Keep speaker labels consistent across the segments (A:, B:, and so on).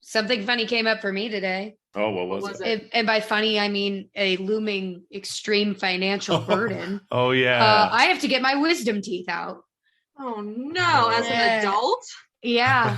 A: Something funny came up for me today.
B: Oh, what was it?
A: And by funny, I mean a looming extreme financial burden.
B: Oh, yeah.
A: I have to get my wisdom teeth out.
C: Oh, no. As an adult?
A: Yeah.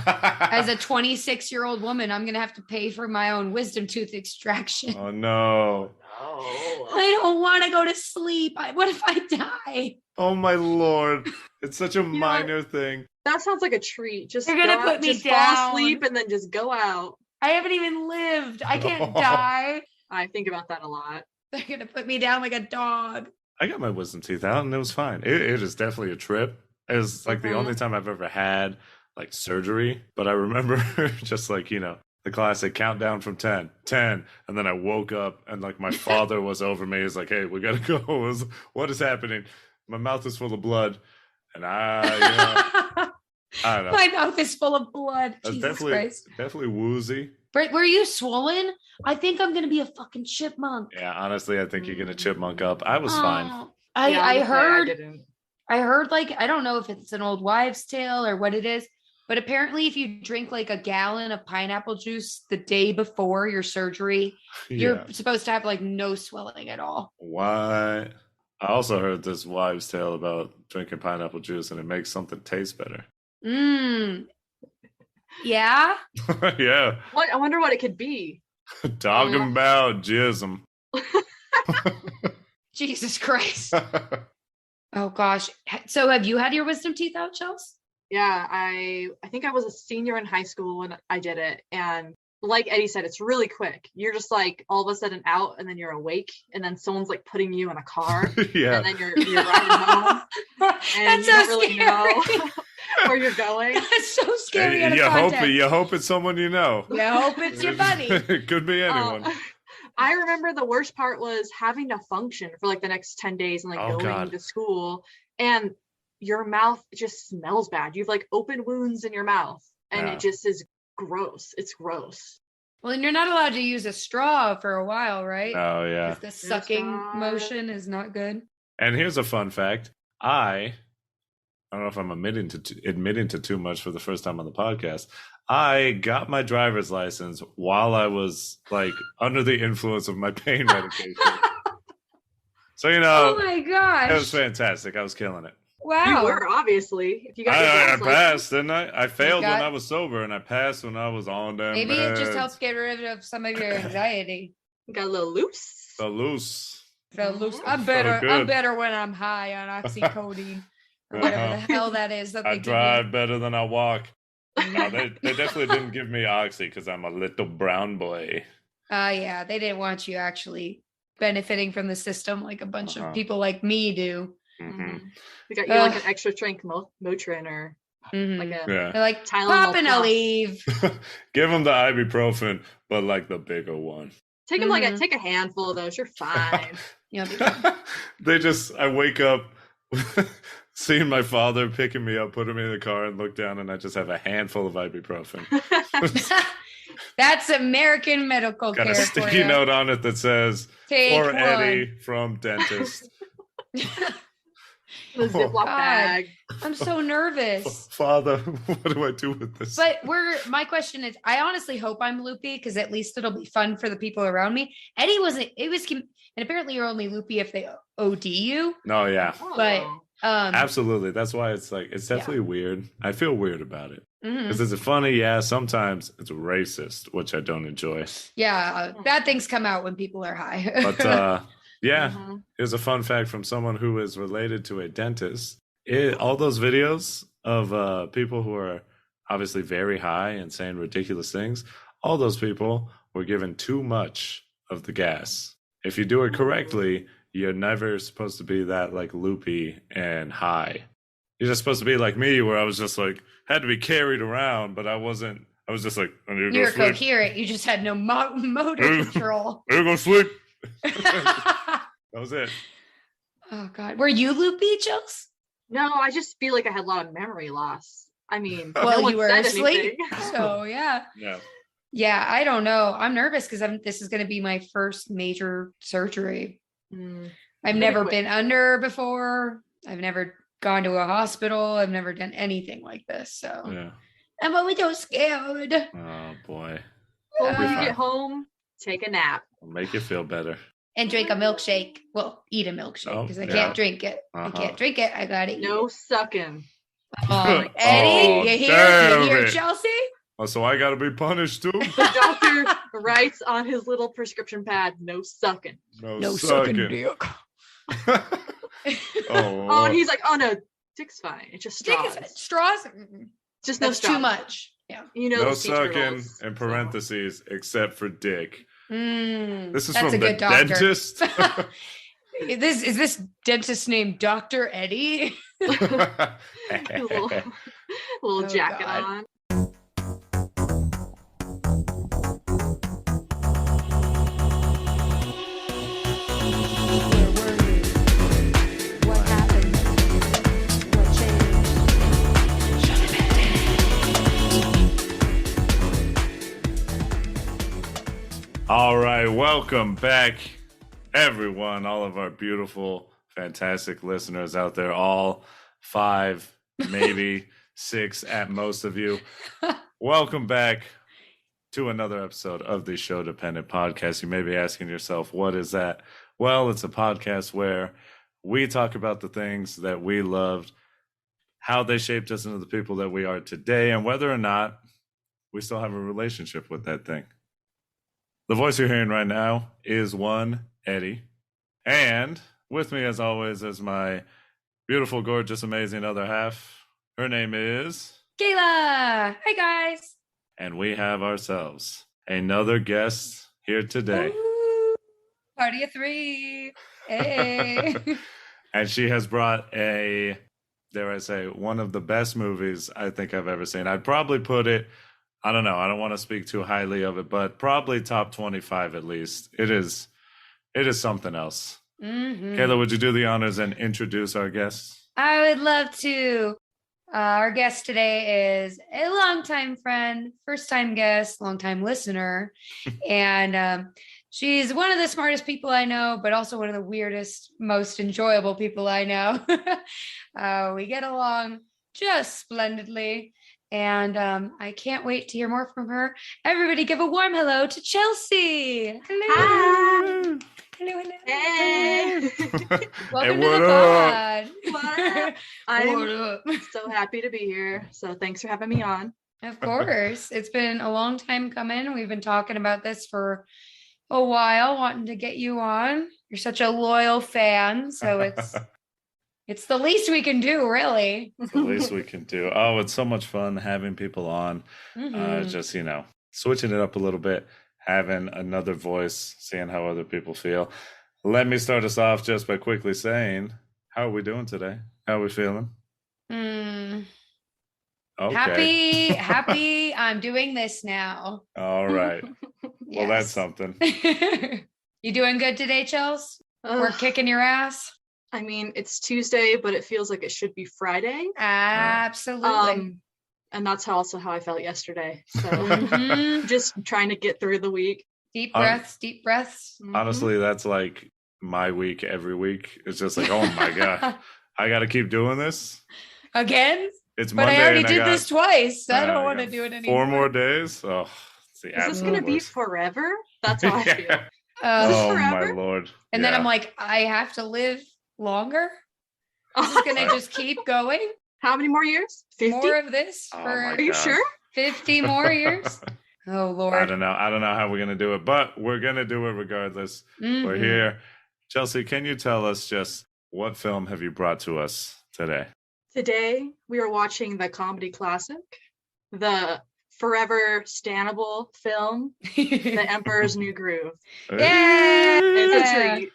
A: As a 26-year-old woman, I'm going to have to pay for my own wisdom tooth extraction.
B: Oh, no.
C: Oh.
A: I don't want to go to sleep. What if I die?
B: Oh, my Lord. It's such a minor thing.
C: That sounds like a treat. Just
A: You're gonna put me down.
C: Fall asleep and then just go out.
A: I haven't even lived. I can't die.
C: I think about that a lot.
A: They're gonna put me down like a dog.
B: I got my wisdom teeth out and it was fine. It is definitely a trip. It was like the only time I've ever had like surgery. But I remember just like, the classic countdown from 10, and then I woke up and like my father was over me. He's like, hey, we gotta go. What is happening? My mouth is full of blood. And I don't know.
A: My mouth is full of blood. Jesus Christ.
B: Definitely woozy.
A: Brett, were you swollen? I think I'm gonna be a fucking chipmunk.
B: Yeah, honestly, I think you're gonna chipmunk up. I was fine.
A: I heard like, I don't know if it's an old wives' tale or what it is, but apparently if you drink like a gallon of pineapple juice the day before your surgery, you're supposed to have like no swelling at all.
B: What? I also heard this wives' tale about drinking pineapple juice and it makes something taste better.
A: Yeah?
B: Yeah.
C: What? I wonder what it could be.
B: Talking about jism.
A: Jesus Christ. Oh gosh. So have you had your wisdom teeth out, Chels?
C: Yeah, I think I was a senior in high school when I did it. And like Eddie said, it's really quick. You're just like all of a sudden out and then you're awake and then someone's like putting you in a car.
B: Yeah.
C: And then you're riding home. And
A: That's
C: you
A: so
C: don't really know where you're going.
A: That's so scary.
B: You hope it's someone you know.
A: You hope it's your buddy.
B: It could be anyone.
C: I remember the worst part was having to function for like the next 10 days and like going to school. And your mouth just smells bad. You have like open wounds in your mouth and it just is gross. It's gross.
A: Well, and you're not allowed to use a straw for a while, right?
B: Oh, yeah.
A: The sucking motion is not good.
B: And here's a fun fact. I don't know if I'm admitting to too much for the first time on the podcast. I got my driver's license while I was like under the influence of my pain medication. So,
A: oh my gosh.
B: It was fantastic. I was killing it.
A: Wow.
C: You were, obviously. If you got
B: I passed, didn't I? I failed when I was sober and I passed when I was on them.
A: Maybe it just helps get rid of some of your anxiety.
C: Got a little loose.
B: Felt loose.
A: I'm better when I'm high on oxycodone. Or whatever the hell that is.
B: I drive better than I walk. No, they definitely didn't give me oxy because I'm a little brown boy.
A: Yeah, they didn't want you actually benefiting from the system like a bunch of people like me do.
C: Mm-hmm. We got you like an extra strength Motrin or like a
A: they're like pop and I'll leave.
B: Give them the ibuprofen, but like the bigger one.
C: Take them take a handful of those. You're fine.
B: I wake up seeing my father picking me up, putting me in the car, and look down, and I just have a handful of ibuprofen.
A: That's American medical care.
B: Got a sticky note on it that says, "For Eddie from dentist."
C: The Ziploc bag.
A: I'm so nervous.
B: Father, what do I do with this?
A: But my question is, I honestly hope I'm loopy because at least it'll be fun for the people around me. Eddie and apparently you're only loopy if they OD you.
B: No, yeah.
A: But
B: absolutely. That's why it's definitely weird. I feel weird about it. Because is it funny? Yeah, sometimes it's racist, which I don't enjoy.
A: Yeah, bad things come out when people are high.
B: But here's a fun fact from someone who is related to a dentist. All those videos of people who are obviously very high and saying ridiculous things, all those people were given too much of the gas. If you do it correctly, you're never supposed to be that like loopy and high. You're just supposed to be like me, where I was just like, had to be carried around, but I wasn't. I was just like,
A: you're coherent. You just had no motor control.
B: You're going to sleep. That was it.
A: Oh, God. Were you loopy, Chels?
C: No, I just feel like I had a lot of memory loss. I mean,
A: well,
C: no
A: you were asleep. So, yeah. Yeah, I don't know. I'm nervous because this is going to be my first major surgery. I've never been under before. I've never gone to a hospital. I've never done anything like this. So I'm a little scared.
B: Oh boy.
C: when you get home, take a nap.
B: I'll make you feel better.
A: And drink a milkshake. Well, eat a milkshake because I can't drink it. I can't drink it. I got to eat
C: No sucking.
A: Eddie, you hear Chelsea?
B: Oh, so I got to be punished too?
C: The doctor writes on his little prescription pad, no sucking.
B: No sucking dick.
C: And he's like, oh no, dick's fine. It's just straws.
A: Straws?
C: Just
A: That's
C: no straws.
A: too much. Yeah.
B: No sucking in parentheses except for dick. This is
A: That's
B: from the dentist.
A: Is this dentist named Dr. Eddie?
C: little jacket on.
B: All right, welcome back, everyone, all of our beautiful, fantastic listeners out there, all 5, maybe 6 at most of you. Welcome back to another episode of the Sho-Dependent podcast. You may be asking yourself, what is that? Well, it's a podcast where we talk about the things that we loved, how they shaped us into the people that we are today, and whether or not we still have a relationship with that thing. The voice you're hearing right now is one, Eddie. And with me, as always, is my beautiful, gorgeous, amazing other half. Her name is...
A: Kayla! Hi, guys!
B: And we have ourselves another guest here today.
A: Ooh, party of 3. Hey!
B: And she has brought dare I say, one of the best movies I think I've ever seen. I'd probably put it... I don't know. I don't want to speak too highly of it, but probably top 25 at least. It is something else.
A: Mm-hmm.
B: Kayla, would you do the honors and introduce our guests?
A: I would love to. Our guest today is a longtime friend, first-time guest, longtime listener, and she's one of the smartest people I know, but also one of the weirdest, most enjoyable people I know. We get along just splendidly. And I can't wait to hear more from her. Everybody give a warm hello to Chelsea. Hello.
C: Hi.
A: Hello.
C: Hey.
A: Welcome to the pod.
C: What up? I'm so happy to be here. So thanks for having me on.
A: Of course. It's been a long time coming. We've been talking about this for a while, wanting to get you on. You're such a loyal fan. So it's the least we can do, really.
B: It's the least we can do. Oh, it's so much fun having people on.
A: Mm-hmm.
B: Just, switching it up a little bit, having another voice, seeing how other people feel. Let me start us off just by quickly saying, how are we doing today? How are we feeling?
A: Okay. Happy. I'm doing this now.
B: All right.
A: Yes.
B: Well, that's something.
A: You doing good today, Chels? We're kicking your ass.
C: I mean, it's Tuesday, but it feels like it should be Friday.
A: Absolutely.
C: And that's how I felt yesterday. So just trying to get through the week.
A: Deep breaths.
C: Mm-hmm.
B: Honestly, that's like my week every week. It's just like, oh my God, I got to keep doing this.
A: Again?
B: It's Monday.
A: But I already did this twice. So I don't want to do it anymore.
B: 4 more days? Oh, it's the
C: Is this going to be forever? That's how I feel.
B: Oh my Lord.
A: And then I'm like, I have to live longer? This is gonna just keep going?
C: How many more years? 50?
A: More of this
C: Are you sure?
A: 50 more years? Oh Lord.
B: I don't know how we're gonna do it, but we're gonna do it regardless. Mm-hmm. We're here. Chelsea, can you tell us just what film have you brought to us today?
C: Today we are watching the comedy classic, the forever stannable film, The Emperor's New Groove.
A: Yeah!
C: It's a treat.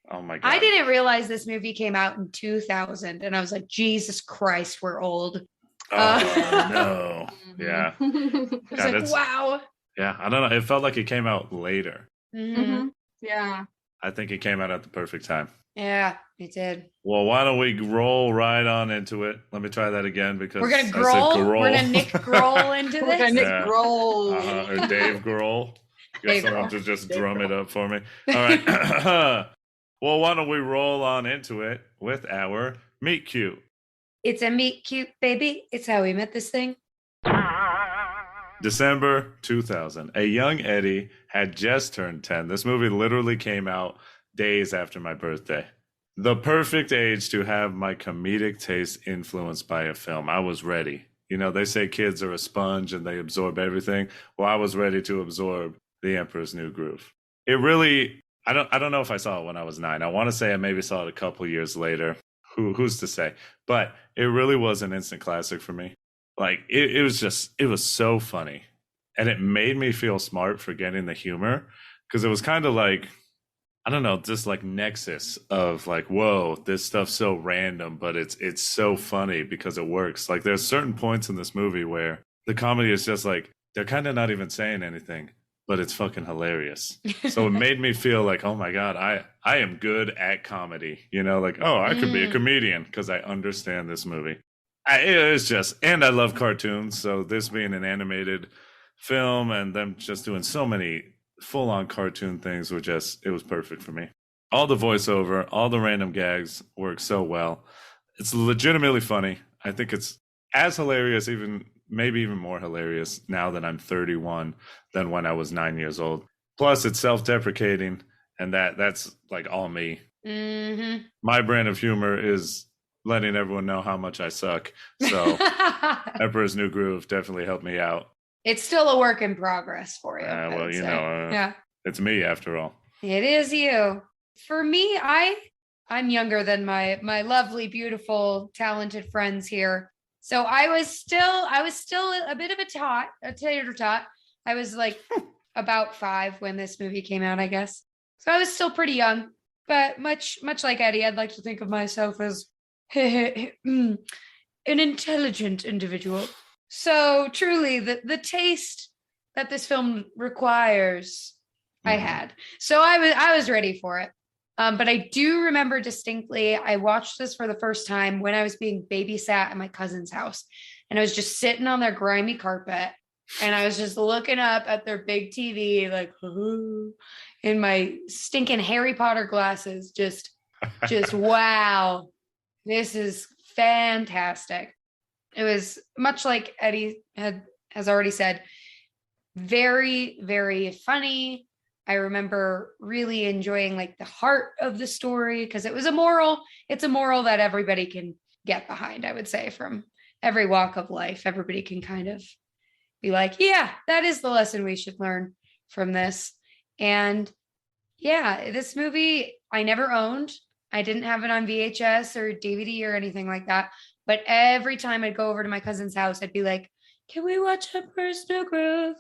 B: Oh my God.
A: I didn't realize this movie came out in 2000 and I was like, Jesus Christ, we're old.
B: Oh no. Yeah.
A: I was like, wow.
B: Yeah, I don't know. It felt like it came out later.
C: Mm-hmm. Yeah.
B: I think it came out at the perfect time.
A: Yeah, it did.
B: Well, why don't we roll right on into it? Let me try that again because
A: we're gonna growl. We're gonna Nick Grohl into this.
C: We're gonna Nick Grohl.
B: Or Dave Grohl. Get someone to just drum it up for me. All right. Well, why don't we roll on into it with our meet cute?
A: It's a meet cute, baby. It's how we met this thing.
B: December 2000. A young Eddie had just turned 10. This movie literally came out days after my birthday. The perfect age to have my comedic taste influenced by a film. I was ready. You know, they say kids are a sponge and they absorb everything. Well, I was ready to absorb The Emperor's New Groove. It really, I don't know if I saw it when I was 9. I want to say I maybe saw it a couple years later. Who's to say? But it really was an instant classic for me. Like, it was so funny. And it made me feel smart for getting the humor. Because it was kind of like, I don't know, this like nexus of like, whoa, this stuff's so random, but it's so funny because it works. Like, there's certain points in this movie where the comedy is just like, they're kind of not even saying anything, but it's fucking hilarious. So it made me feel like, oh my God, I am good at comedy. You know, like, oh, I could be a comedian because I understand this movie. It's just, and I love cartoons. So this being an animated film and them just doing so many full-on cartoon things were just, it was perfect for me. All the voiceover, all the random gags work so well. It's legitimately funny. I think it's as hilarious, maybe even more hilarious now that I'm 31 than when I was 9 years old. Plus, it's self-deprecating, and that's like all me. Mm-hmm. My brand of humor is letting everyone know how much I suck. So Emperor's New Groove definitely helped me out.
A: It's still a work in progress for you.
B: Well, you know, yeah, it's me after all.
A: It is you. For me, I'm younger than my lovely, beautiful, talented friends here. So I was still a bit of a tater tot. I was like about 5 when this movie came out, I guess. So I was still pretty young, but much like Eddie, I'd like to think of myself as an intelligent individual. So truly, the taste that this film requires, I had. So I was ready for it. But I do remember distinctly, I watched this for the first time when I was being babysat at my cousin's house. And I was just sitting on their grimy carpet. And I was just looking up at their big TV, like, in my stinking Harry Potter glasses. Just wow, this is fantastic. It was much like Eddie has already said, very, very funny. I remember really enjoying like the heart of the story because it was a moral. It's a moral that everybody can get behind, I would say, from every walk of life. Everybody can kind of be like, yeah, that is the lesson we should learn from this. And yeah, this movie I never owned. I didn't have it on VHS or DVD or anything like that. But every time I'd go over to my cousin's house, I'd be like, can we watch Emperor's New Groove?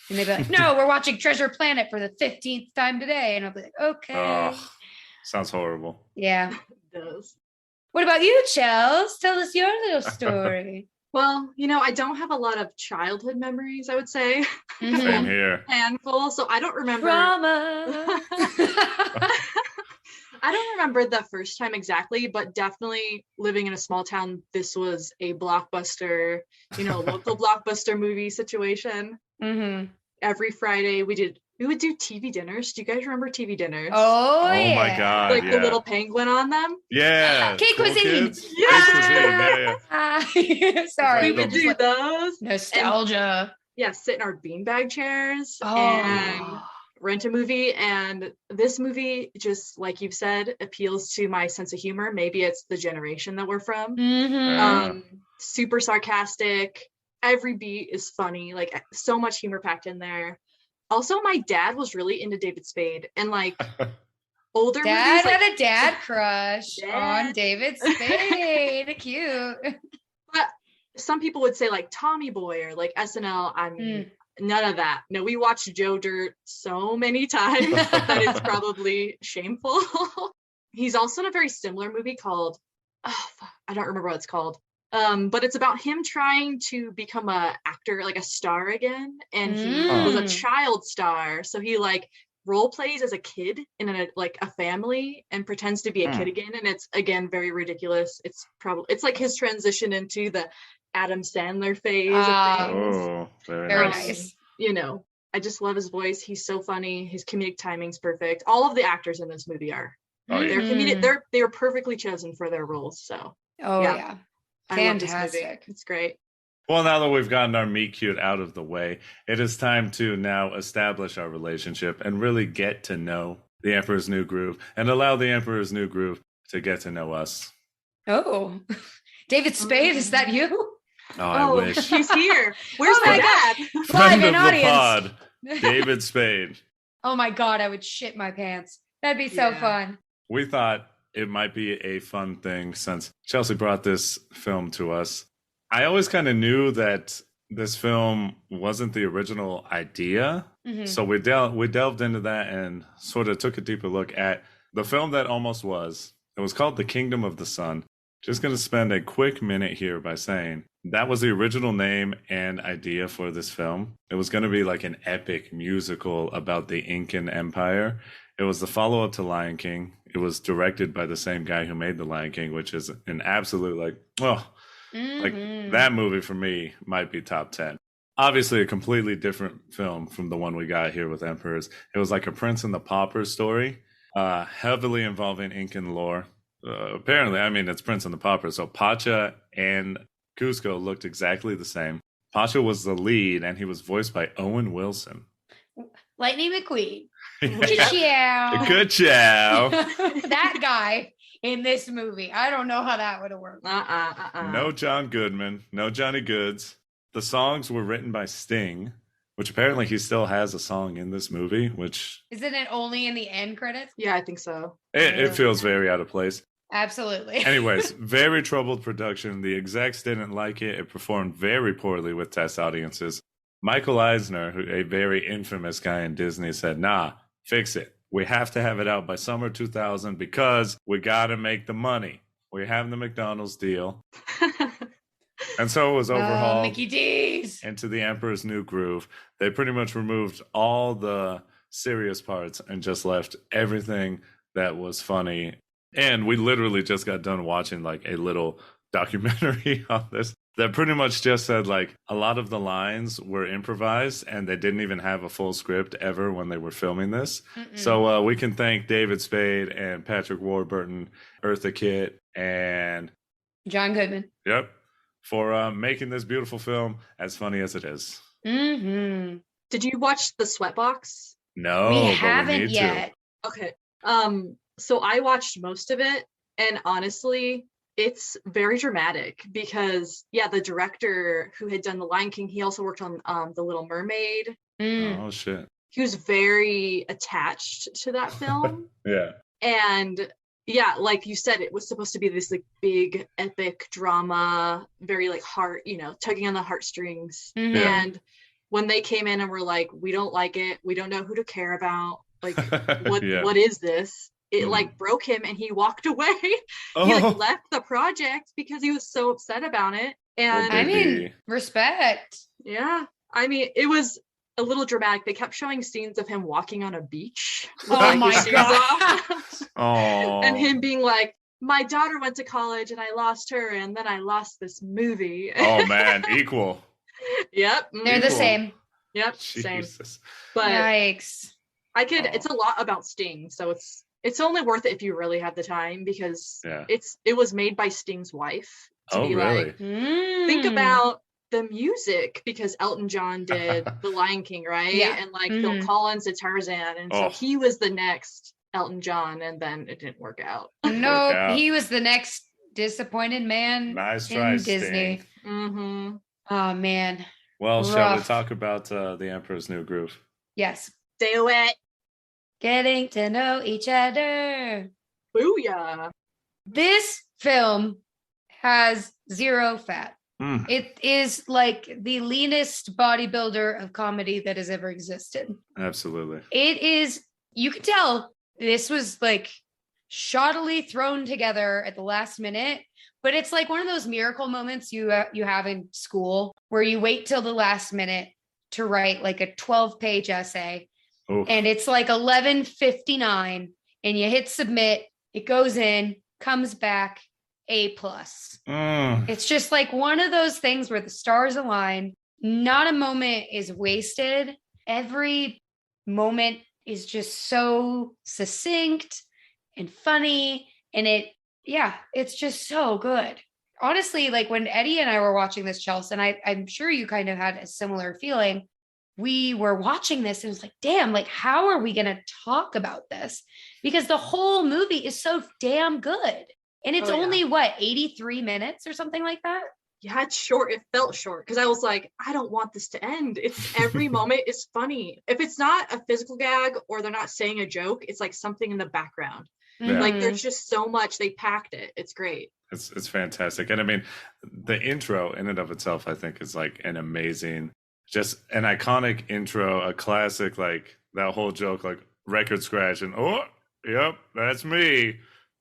A: And they'd be like, no, we're watching Treasure Planet for the 15th time today. And I'll be like, okay.
B: Oh, sounds horrible.
A: Yeah.
C: It does.
A: What about you, Chels? Tell us your little story.
C: Well, you know, I don't have a lot of childhood memories, I would say.
B: Same here.
C: Handful. So I don't remember.
A: Trauma.
C: I don't remember the first time exactly, but definitely living in a small town, this was a blockbuster, local blockbuster movie situation. Mm-hmm. Every Friday we would do TV dinners. Do you guys remember TV dinners?
A: Oh yeah.
B: My God.
C: Like the little penguin on them?
B: Yeah.
A: Cake cuisine.
C: Yeah.
A: Sorry.
C: We would do those.
A: Nostalgia.
C: And, sit in our beanbag chairs and rent a movie. And this movie, just like you've said, appeals to my sense of humor. Maybe it's the generation that we're from. Mm-hmm. Super sarcastic. Every beat is funny. Like, so much humor packed in there. Also, my dad was really into David Spade, and like older
A: Dad
C: movies.
A: Had a dad crush on David Spade. Cute.
C: But some people would say like Tommy Boy or like SNL. I mean, none of that. No, we watched Joe Dirt so many times that it's probably shameful. He's also in a very similar movie called, I don't remember what it's called. But it's about him trying to become a actor, like a star again. And he was a child star. So he like role plays as a kid in a family and pretends to be a kid again. And it's, again, very ridiculous. It's like his transition into the Adam Sandler phase of things.
B: Oh,
A: very nice.
C: I just love his voice. He's so funny. His comedic timing's perfect. All of the actors in this movie are. They're comedic. They're perfectly chosen for their roles. So
A: yeah. Fantastic.
C: It's great.
B: Well, now that we've gotten our meet cute out of the way, it is time to now establish our relationship and really get to know the Emperor's New Groove and allow the Emperor's New Groove to get to know us.
A: Oh, David Spade, is that you?
B: Oh, I wish.
C: He's here. Where's my dad?
B: Friend of the pod, David Spade.
A: Oh my God, I would shit my pants. That'd be so fun.
B: We thought it might be a fun thing since Chelsea brought this film to us. I always kind of knew that this film wasn't the original idea. Mm-hmm. So we delved into that and sort of took a deeper look at the film that almost was. It was called The Kingdom of the Sun. Just going to spend a quick minute here by saying that was the original name and idea for this film. It was going to be like an epic musical about the Incan Empire. It was the follow-up to Lion King. It was directed by the same guy who made The Lion King, which is an absolute like that movie for me might be top 10. Obviously a completely different film from the one we got here with Emperors. It was like a Prince and the Pauper story, heavily involving Incan lore. Apparently, I mean, it's Prince and the Pauper. So Pacha and Cusco looked exactly the same. Pacha was the lead and he was voiced by Owen Wilson.
A: Lightning McQueen. Cha-chow.
B: Good chow.
A: That guy in this movie. I don't know how that would have worked.
B: No John Goodman, no Johnny Goods. The songs were written by Sting, which apparently he still has a song in this movie, which...
A: Isn't it only in the end credits?
C: Yeah, I think so.
B: It feels very out of place.
A: Absolutely.
B: Anyways, very troubled production. The execs didn't like it. It performed very poorly with test audiences. Michael Eisner, a very infamous guy in Disney, said, nah, fix it. We have to have it out by summer 2000 because we got to make the money. We have the McDonald's deal. And so it was overhauled
A: Mickey D's
B: into the Emperor's New Groove. They pretty much removed all the serious parts and just left everything that was funny. And we literally just got done watching like a little documentary on this that pretty much just said like a lot of the lines were improvised and they didn't even have a full script ever when they were filming this. So we can thank David Spade and Patrick Warburton, Eartha Kitt, and
A: John Goodman.
B: Yep. For making this beautiful film as funny as it is.
A: Mm-hmm.
C: Did you watch The Sweatbox?
B: No,
A: we haven't yet.
C: Okay. So I watched most of it, and honestly, it's very dramatic because, the director who had done The Lion King, he also worked on The Little Mermaid.
B: Oh, shit.
C: He was very attached to that film.
B: Yeah.
C: And like you said, it was supposed to be this like big epic drama, very like heart, tugging on the heartstrings.
A: Mm-hmm.
C: And when they came in and were like, we don't like it, we don't know who to care about, like what is this? It like broke him and he walked away. He like left the project because he was so upset about it. And
A: I mean, respect.
C: Yeah. I mean, it was a little dramatic. They kept showing scenes of him walking on a beach.
A: Oh my God.
B: Oh.
C: And him being like, my daughter went to college and I lost her and then I lost this movie.
B: Oh man, equal.
C: Yep.
A: They're the same.
C: Yep.
B: Jesus.
C: Same. But
A: yikes.
C: It's a lot about Sting, so it's only worth it if you really have the time because it was made by Sting's wife to be
B: really?
C: like, think about the music because Elton John did The Lion King, right?
A: Yeah.
C: And like Phil Collins did Tarzan, and so he was the next Elton John, and then it didn't work out.
A: No, he was the next disappointed man.
B: Nice try,
A: in Disney.
B: Sting.
C: Mm-hmm.
A: Oh man.
B: Well, shall we talk about the Emperor's New Groove?
A: Yes.
C: Do it.
A: Getting to know each other.
C: Booyah.
A: This film has zero fat. It is like the leanest bodybuilder of comedy that has ever existed.
B: Absolutely.
A: It is, you can tell this was like shoddily thrown together at the last minute, but it's like one of those miracle moments you have in school where you wait till the last minute to write like a 12-page essay. And it's like 11:59 and you hit submit, it goes in, comes back, A+. It's just like one of those things where the stars align. Not a moment is wasted. Every moment is just so succinct and funny. And it's just so good. honestly, like when Eddie and I were watching this, Chelsea, and I'm sure you kind of had a similar feeling. We were watching this and it was like, damn, like, how are we going to talk about this? Because the whole movie is so damn good. And it's only 83 minutes or something like that?
C: Yeah, it's short. It felt short because I was like, I don't want this to end. It's every moment is funny. If it's not a physical gag or they're not saying a joke, it's like something in the background.
B: Yeah.
C: Like there's just so much. They packed it. It's great.
B: It's fantastic. And I mean, the intro in and of itself, I think, is like an amazing, just an iconic intro, a classic, like that whole joke, like record scratch and, oh, yep, that's me.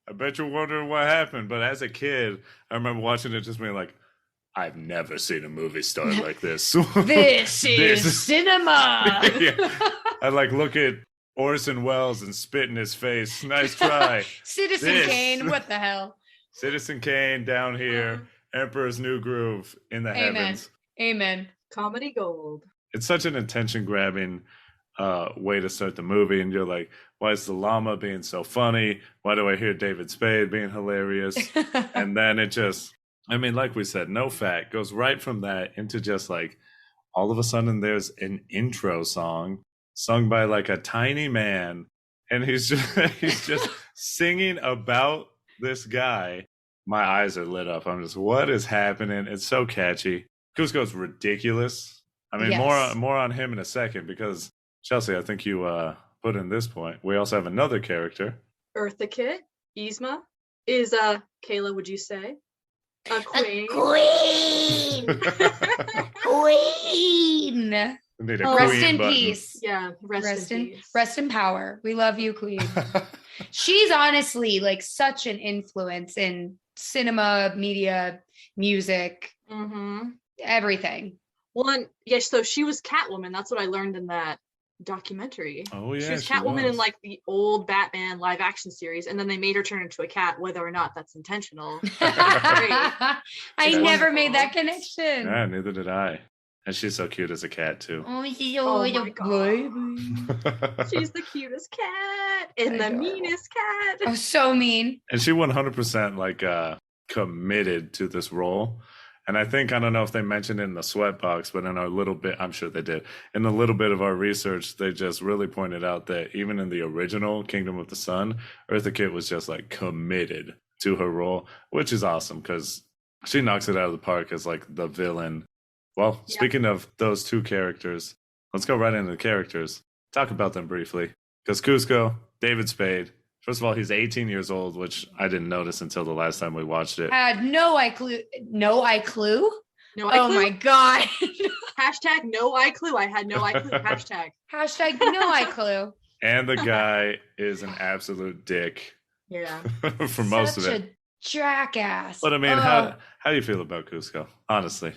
B: I bet you're wondering what happened. But as a kid, I remember watching it just being like, I've never seen a movie start like this.
A: This is cinema.
B: Yeah. I'd like look at Orson Welles and spit in his face. Nice try.
A: Citizen Kane, what the hell?
B: Citizen Kane down here. Emperor's New Groove in the heavens.
A: Amen.
C: Comedy gold.
B: It's such an attention-grabbing way to start the movie, and you're like, why is the llama being so funny? Why do I hear David Spade being hilarious? And then it just, I mean, like we said, no fat, goes right from that into just like, all of a sudden there's an intro song sung by like a tiny man, and he's just singing about this guy. My eyes are lit up. I'm just, what is happening? It's so catchy. Kuzco's ridiculous. I mean, yes. more on him in a second, because Chelsea, I think you put in this point. We also have another character.
C: Eartha Kitt, Yzma, is Kayla, would you say? A queen.
A: Queen. Rest in
B: button.
A: Peace.
C: Yeah, rest in peace.
A: Rest in power. We love you, Queen. She's honestly like such an influence in cinema, media, music, everything.
C: Well, and yes, so she was Catwoman. That's what I learned in that documentary.
B: Oh yeah,
C: she was Catwoman in like the old Batman live action series, and then they made her turn into a cat, whether or not that's intentional.
A: I never made that connection.
B: Yeah, neither did I. And she's so cute as a cat too.
C: Oh my God. She's the cutest cat and the meanest cat.
A: Oh, so mean.
B: And she 100% like committed to this role. And I think, I don't know if they mentioned it in the Sweatbox, but in our little bit, I'm sure they did. In a little bit of our research, they just really pointed out that even in the original Kingdom of the Sun, Eartha Kitt was just like committed to her role, which is awesome because she knocks it out of the park as like the villain. Well, speaking of those two characters, let's go right into the characters. Talk about them briefly. Because Kuzco, David Spade, first of all, he's 18 years old, which I didn't notice until the last time we watched it.
A: I had no clue. No clue?
C: Oh
A: my God.
C: Hashtag no clue. I had no clue.
A: Hashtag no clue.
B: And the guy is an absolute dick.
C: Yeah.
B: For most of it.
A: Such a jackass.
B: But I mean, how do you feel about Kuzco, honestly?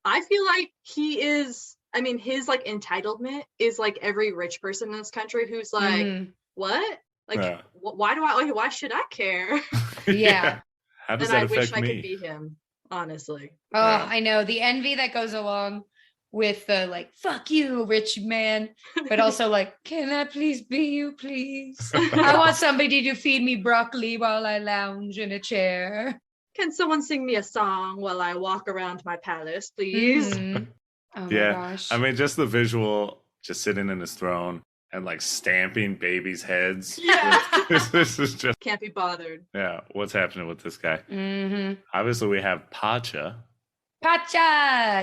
C: I feel like he is, I mean, his like entitlement is like every rich person in this country who's like, what? Like, why should I care?
A: Yeah.
B: How does that affect me?
C: I wish I could be him, honestly.
A: Oh, yeah. I know. The envy that goes along with the like, fuck you, rich man. But also like, can I please be you, please? I want somebody to feed me broccoli while I lounge in a chair.
C: Can someone sing me a song while I walk around my palace, please?
A: Mm-hmm. Oh
B: yeah.
A: My gosh.
B: I mean, just the visual, just sitting in his throne and like stamping babies' heads.
C: Yeah.
B: This is just
C: can't be bothered.
B: Yeah. What's happening with this guy?
A: Mm-hmm.
B: Obviously, we have Pacha.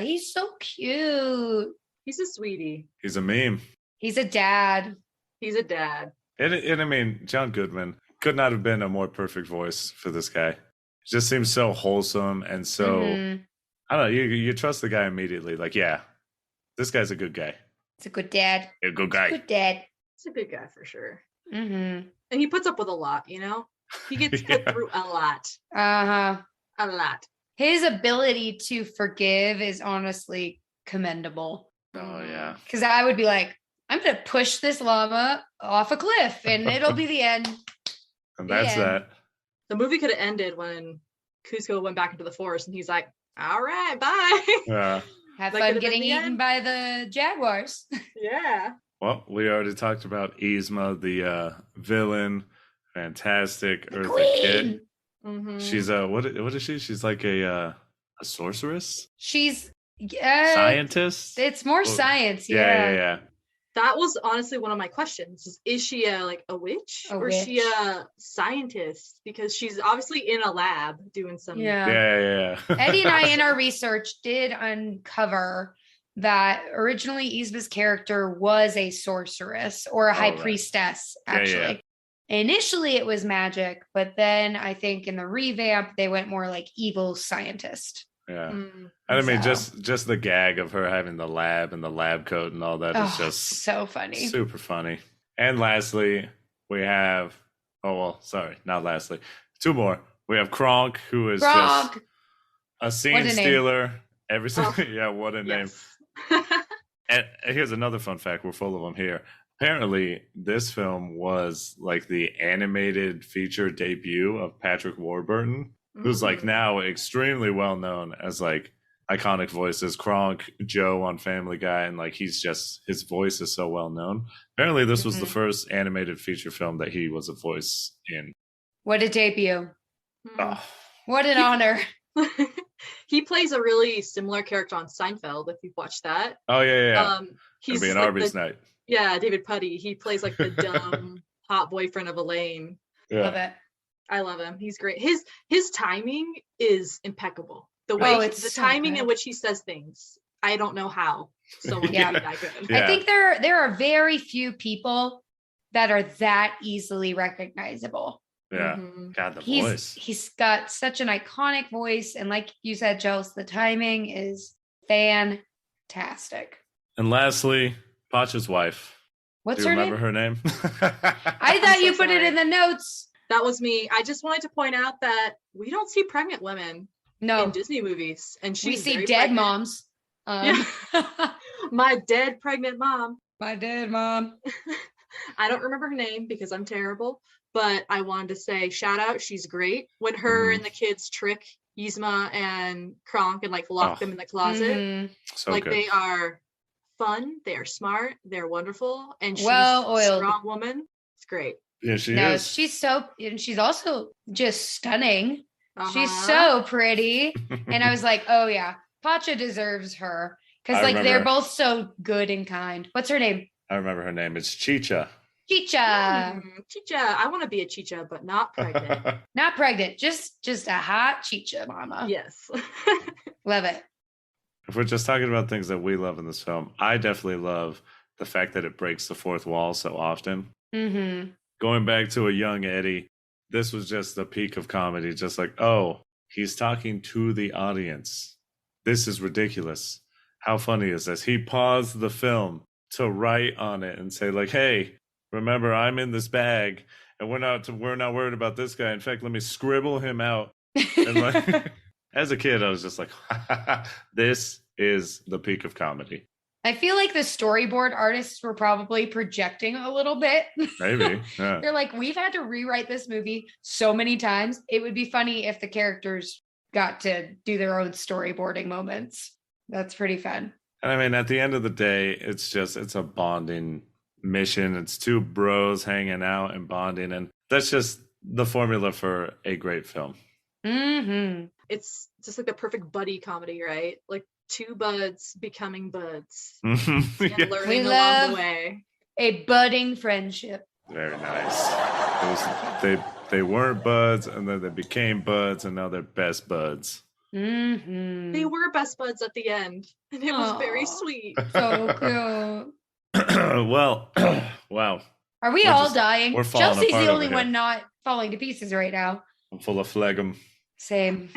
A: He's so cute.
C: He's a sweetie.
B: He's a meme.
A: He's a dad.
B: And I mean, John Goodman could not have been a more perfect voice for this guy. Just seems so wholesome and so I don't know, you trust the guy immediately. Like, yeah, this guy's a good guy.
A: It's a good dad.
B: A good guy.
A: Good dad.
C: He's a good guy for sure.
A: Mm-hmm.
C: And he puts up with a lot, you know? He gets put through a lot.
A: Uh-huh.
C: A lot.
A: His ability to forgive is honestly commendable.
B: Oh, yeah.
A: Because I would be like, I'm going to push this llama off a cliff and it'll be the end.
B: And that's that.
C: The movie could have ended when Kuzco went back into the forest and he's like, all right, bye.
B: Yeah.
A: Have fun getting eaten by the jaguars.
C: Yeah.
B: Well, we already talked about Yzma, the villain. Fantastic. Eartha Kitt. She's what is she? She's like a sorceress.
A: She's
B: scientist.
A: It's more science. Yeah.
C: That was honestly one of my questions. Is she a witch, or is she a scientist? Because she's obviously in a lab doing some.
B: Yeah.
A: Eddie and I, in our research, did uncover that originally Yzma's character was a sorceress or a high priestess, actually. Initially, it was magic, but then I think in the revamp, they went more like evil scientist.
B: Yeah. And I mean, just the gag of her having the lab and the lab coat and all that is just
A: so funny.
B: Super funny. And lastly, we have, not lastly, two more. We have Kronk, who is just a scene stealer. What a name. And here's another fun fact. We're full of them here. Apparently, this film was like the animated feature debut of Patrick Warburton, who's like now extremely well known as like iconic voices. Kronk, Joe on Family Guy, and like his voice is so well known. Apparently, this was the first animated feature film that he was a voice in.
A: What a debut! What an honor!
C: He plays a really similar character on Seinfeld, if you've watched that.
B: Oh yeah.
C: He's
B: be an Arby's night.
C: Yeah, David Puddy. He plays like the dumb hot boyfriend of Elaine.
B: Yeah.
A: Love it.
C: I love him. He's great. His timing is impeccable. The way timing in which he says things. I don't know how someone can be that good.
A: Yeah. I think there are very few people that are that easily recognizable.
B: Yeah. God, the voice.
A: He's got such an iconic voice, and like you said, Jels, the timing is fantastic.
B: And lastly, Pacha's wife.
A: What's her name?
B: Remember her name?
A: I thought you put it in the notes.
C: That was me. I just wanted to point out that we don't see pregnant women in Disney movies, and
A: we see dead
C: pregnant.
A: Moms.
C: My dead pregnant mom.
A: My dead mom.
C: I don't remember her name because I'm terrible, but I wanted to say shout out. She's great. When her and the kids trick Yzma and Kronk and like lock them in the closet,
B: so
C: like
B: good.
C: They are fun. They are smart. They're wonderful, and she's a strong woman. It's great.
B: Yeah, she is.
A: She's also just stunning. She's so pretty. And I was like, oh yeah, Pacha deserves her. Because like they're both so good and kind. What's her name?
B: I remember her name. It's Chicha.
A: Chicha.
C: Chicha. I want to be a Chicha, but not pregnant.
A: Not pregnant. Just a hot Chicha mama.
C: Yes.
A: Love it.
B: If we're just talking about things that we love in this film, I definitely love the fact that it breaks the fourth wall so often. Going back to a young Eddie, this was just the peak of comedy. Just like, he's talking to the audience. This is ridiculous. How funny is this? He paused the film to write on it and say like, hey, remember, I'm in this bag and we're not worried about this guy. In fact, let me scribble him out. And like, as a kid, I was just like, this is the peak of comedy.
A: I feel like the storyboard artists were probably projecting a little bit.
B: Maybe. Yeah.
A: They're like, we've had to rewrite this movie so many times. It would be funny if the characters got to do their own storyboarding moments. That's pretty fun.
B: And I mean, at the end of the day, it's a bonding mission. It's two bros hanging out and bonding. And that's just the formula for a great film.
C: It's just like the perfect buddy comedy, right? Like two buds becoming buds and learning along the way.
A: A budding friendship.
B: Very nice. They weren't buds, and then they became buds, and now they're best buds.
C: They were best buds at the end, and it was very sweet.
A: So cute.
B: Well, wow.
A: Are we all dying?
B: We're falling
A: Chelsea's
B: apart
A: the only
B: over
A: one
B: here.
A: not falling to pieces right now.
B: I'm full of phlegm.
A: Same.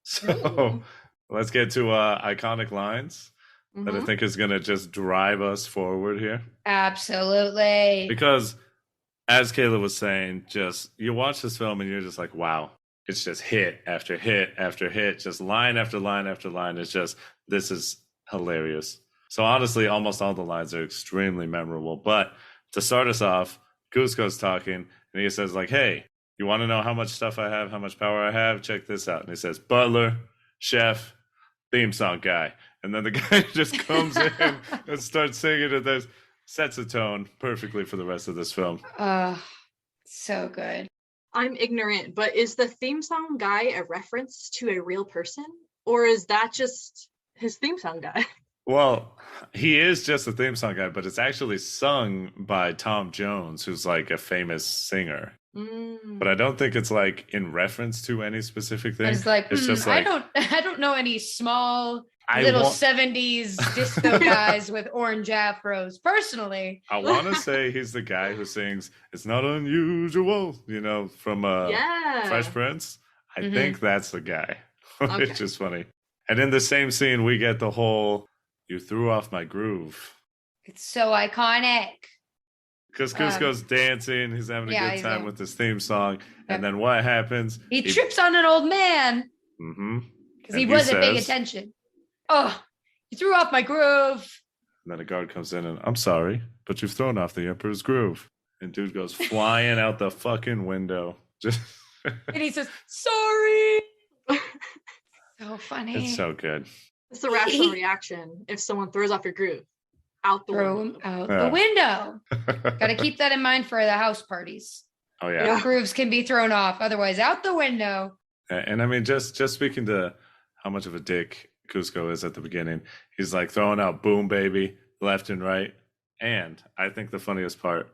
B: So let's get to iconic lines that I think is going to just drive us forward here.
A: Absolutely.
B: Because as Kayla was saying, just you watch this film and you're just like, wow, it's just hit after hit after hit, just line after line after line. It's just, this is hilarious. So honestly, almost all the lines are extremely memorable. But to start us off, Cusco's talking and he says like, hey, you want to know how much stuff I have, how much power I have? Check this out. And he says, butler, chef, theme song guy. And then the guy just comes in and starts singing it. That sets a tone perfectly for the rest of this film.
A: So good.
C: I'm ignorant, but is the theme song guy a reference to a real person? Or is that just his theme song guy?
B: Well, he is just a theme song guy, but it's actually sung by Tom Jones, who's like a famous singer. But I don't think it's like in reference to any specific thing.
A: It's like,
B: it's just like
A: I don't know any small little 70s disco guys with orange afros personally.
B: I want to say he's the guy who sings "It's Not Unusual," from Fresh Prince. I think that's the guy, which is funny. And in the same scene, we get the whole "You threw off my groove."
A: It's so iconic.
B: Because Cusco's dancing, he's having a good time with his theme song, and then what happens?
A: He trips on an old man. Because he wasn't paying attention. Oh, you threw off my groove.
B: And then a guard comes in and, I'm sorry, but you've thrown off the Emperor's groove. And dude goes flying out the fucking window. And
A: he says, sorry. So funny.
B: It's so good.
C: It's the rational reaction if someone throws off your groove. Out the
A: window. Got to keep that in mind for the house parties.
B: Oh, yeah.
A: Grooves can be thrown off. Otherwise, out the window.
B: And I mean, just speaking to how much of a dick Cusco is at the beginning, he's like throwing out boom baby left and right. And I think the funniest part,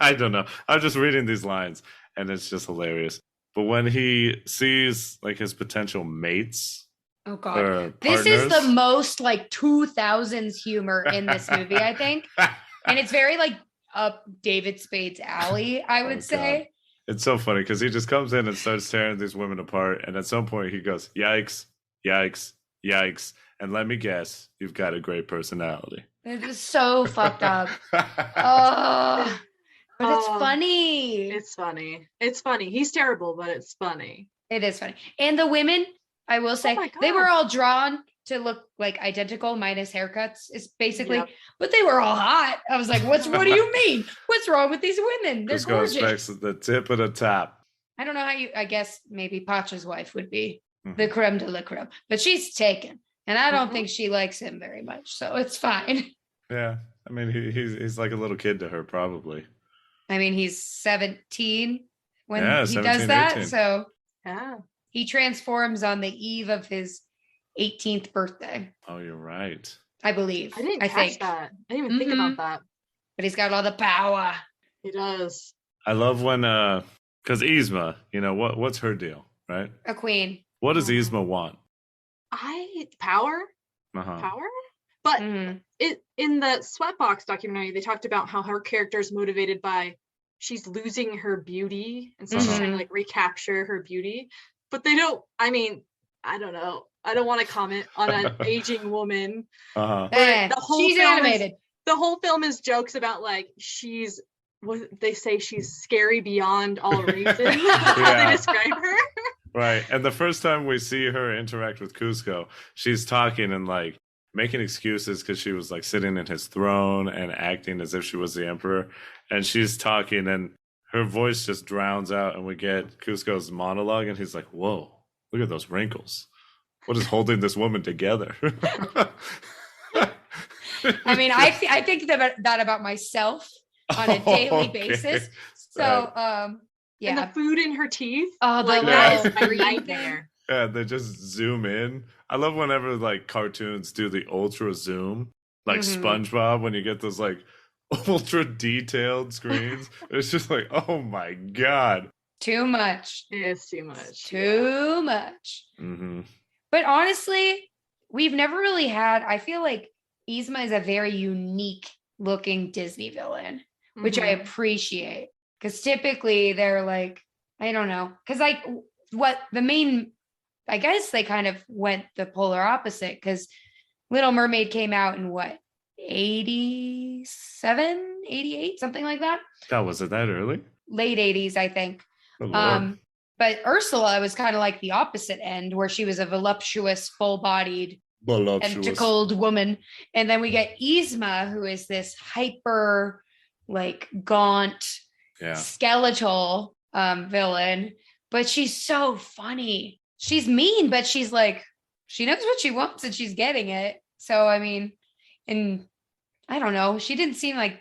B: I don't know, I'm just reading these lines and it's just hilarious. But when he sees like his potential mates,
A: oh God, this is the most like 2000s humor in this movie, I think. And it's very like up David Spade's alley, I would say. God.
B: It's so funny because he just comes in and starts tearing these women apart. And at some point he goes, yikes, yikes, yikes. And let me guess, you've got a great personality.
A: It is so fucked up. Oh, but it's funny.
C: It's funny. It's funny. He's terrible, but it's funny.
A: It is funny. And the women, I will say, they were all drawn to look like identical, minus haircuts, is basically. Yep. But they were all hot. I was like, what do you mean? What's wrong with these women? They're gorgeous.
B: Goes back to the tip of the top.
A: I don't know how I guess maybe Pacha's wife would be the creme de la creme. But she's taken. And I don't think she likes him very much. So it's fine.
B: Yeah. I mean, he's like a little kid to her, probably.
A: I mean, he's 17 when he
B: 17,
A: does that.
B: 18.
A: So he transforms on the eve of his 18th birthday.
B: Oh, you're right.
A: I believe.
C: I didn't catch that. I didn't even think about that.
A: But he's got all the power.
C: He does.
B: I love when, because Yzma, what's her deal, right?
A: A queen.
B: What does Yzma want?
C: Power? Power? But in the Sweatbox documentary, they talked about how her character is motivated by she's losing her beauty and so she's trying to like recapture her beauty. But they don't, I mean, I don't know. I don't want to comment on an aging woman. The whole film is jokes about like they say she's scary beyond all reason. How they describe her.
B: Right. And the first time we see her interact with Cusco, she's talking and like making excuses because she was like sitting in his throne and acting as if she was the emperor. And she's talking and her voice just drowns out and we get Cusco's monologue and he's like, whoa, look at those wrinkles. What is holding this woman together?
A: I mean, I think that about myself on a daily basis. So, yeah.
C: And the food in her teeth.
A: Oh,
C: that is my nightmare.
B: Yeah, they just zoom in. I love whenever like cartoons do the ultra zoom, like SpongeBob, when you get those like ultra detailed screens. It's just like, oh my God.
A: Too much.
C: It's too much.
A: Too much. But honestly, we've never really had, I feel like Yzma is a very unique looking Disney villain, which I appreciate. Because typically they're like, I don't know. Because like what the main, I guess they kind of went the polar opposite. Because Little Mermaid came out in what, 87, 88, something like that?
B: God, was it that early?
A: Late 80s, I think.
B: Oh,
A: but Ursula was kind of like the opposite end, where she was a voluptuous, full-bodied, tentacled woman. And then we get Yzma, who is this hyper, like, gaunt, skeletal villain. But she's so funny. She's mean, but she's like, she knows what she wants and she's getting it. So, I mean, and I don't know. She didn't seem like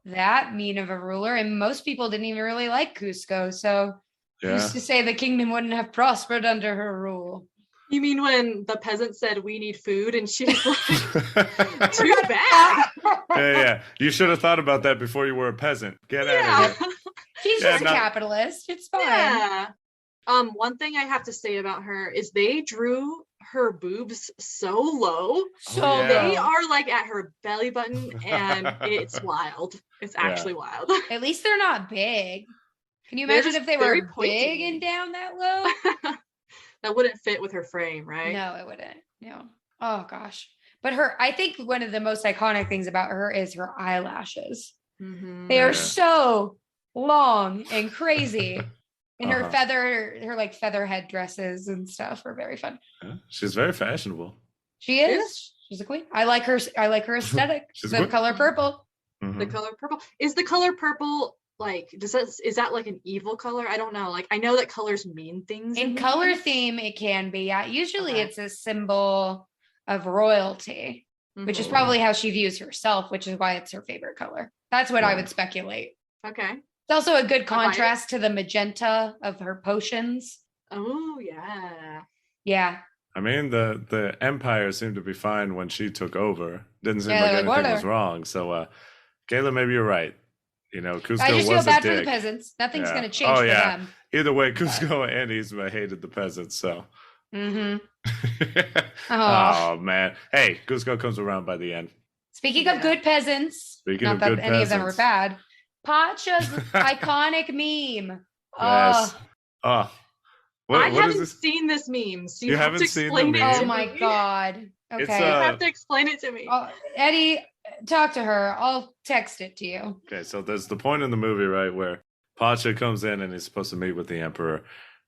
A: that mean of a ruler, and most people didn't even really like Cusco. So who's to say the kingdom wouldn't have prospered under her rule?
C: You mean when the peasant said we need food and she's like, too bad.
B: Yeah. You should have thought about that before you were a peasant. Get out of here.
A: She's just a capitalist. It's fine.
C: Yeah. One thing I have to say about her is they drew her boobs so low. So they are like at her belly button, and it's wild. It's actually wild.
A: At least they're not big. Can you imagine if they were big and down that low?
C: That wouldn't fit with her frame, right?
A: No, it wouldn't. No. Oh gosh. But I think one of the most iconic things about her is her eyelashes. Mm-hmm. They are so long and crazy. And her feather head dresses and stuff are very fun.
B: Yeah, she's very fashionable.
A: She is. She's a queen. I like her aesthetic. The color purple.
C: Mm-hmm. The color purple. Is the color purple like, is that like an evil color? I don't know. Like, I know that colors mean things.
A: In color theme, it can be. Yeah. Usually it's a symbol of royalty, which is probably how she views herself, which is why it's her favorite color. That's what I would speculate.
C: Okay.
A: It's also a good contrast to the magenta of her potions.
C: Oh, yeah.
A: Yeah.
B: I mean, the empire seemed to be fine when she took over. Didn't seem like anything was wrong. So, Kayla, maybe you're right. You know, Cusco was a dick. I just feel bad for the
A: peasants. Nothing's going to change for them.
B: Either way, Cusco and Yzma hated the peasants, so.
A: Oh,
B: man. Hey, Cusco comes around by the end.
A: Speaking of good peasants, not that any of them are bad, Pacha's iconic meme.
B: Yes.
C: I haven't seen this meme, so you have to explain it to me.
A: Oh my God. Okay.
C: You have to explain it to me.
A: Eddie, talk to her. I'll text it to you.
B: Okay, so there's the point in the movie, right, where Pacha comes in and he's supposed to meet with the emperor.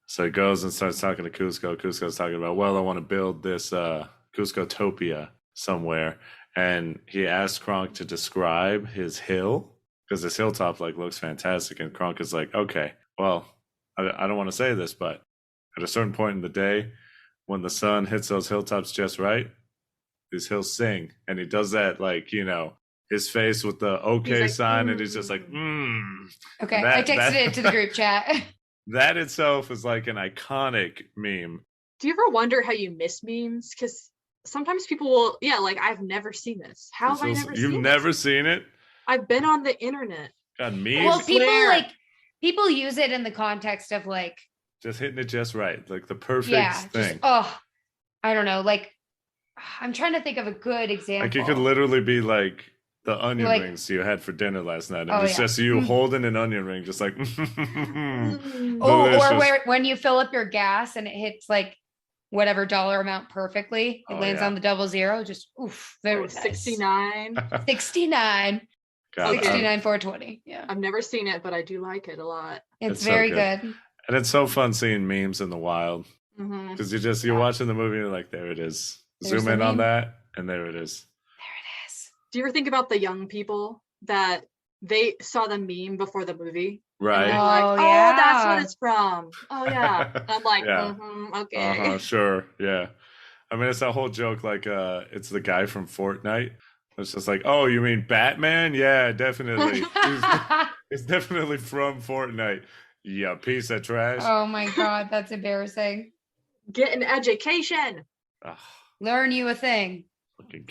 B: So he goes and starts talking to Cusco. Cusco's talking about, well, I want to build this Cuscotopia somewhere. And he asks Kronk to describe his hill, because this hilltop looks fantastic. And Kronk is like, okay, well, I don't want to say this, but at a certain point in the day, when the sun hits those hilltops just right, these hills sing. And he does that, his face with the sign, and he's just like,
A: Okay, I texted it to the group chat.
B: That itself is like an iconic meme.
C: Do you ever wonder how you miss memes? Because sometimes people will, I've never seen this. How have I never seen it?
B: You've never seen it?
C: I've been on the internet.
B: God, memes?
A: Well, people use it in the context of
B: just hitting it just right, like the perfect thing.
A: I don't know. I'm trying to think of a good example.
B: Like, it could literally be like the onion rings you had for dinner last night. And it's just you holding an onion ring, just like,
A: or when you fill up your gas and it hits whatever dollar amount perfectly, it lands on the 00. Just, very nice.
C: 69.
A: 69. God, 69 420. Yeah.
C: I've never seen it, but I do like it a lot.
A: It's very
B: so
A: good.
B: And it's so fun seeing memes in the wild. Because you're watching the movie and you're like, there it is. Zoom in on that, and there it is.
A: There it is.
C: Do you ever think about the young people that they saw the meme before the movie?
B: Right.
C: And like, that's what it's from. Oh, yeah. And I'm like, okay.
B: Sure. Yeah. I mean, it's that whole joke, it's the guy from Fortnite. It's just like, oh, you mean Batman? Yeah, definitely. He's definitely from Fortnite. Yeah, piece of trash.
A: Oh, my God. That's embarrassing.
C: Get an education.
A: Learn you a thing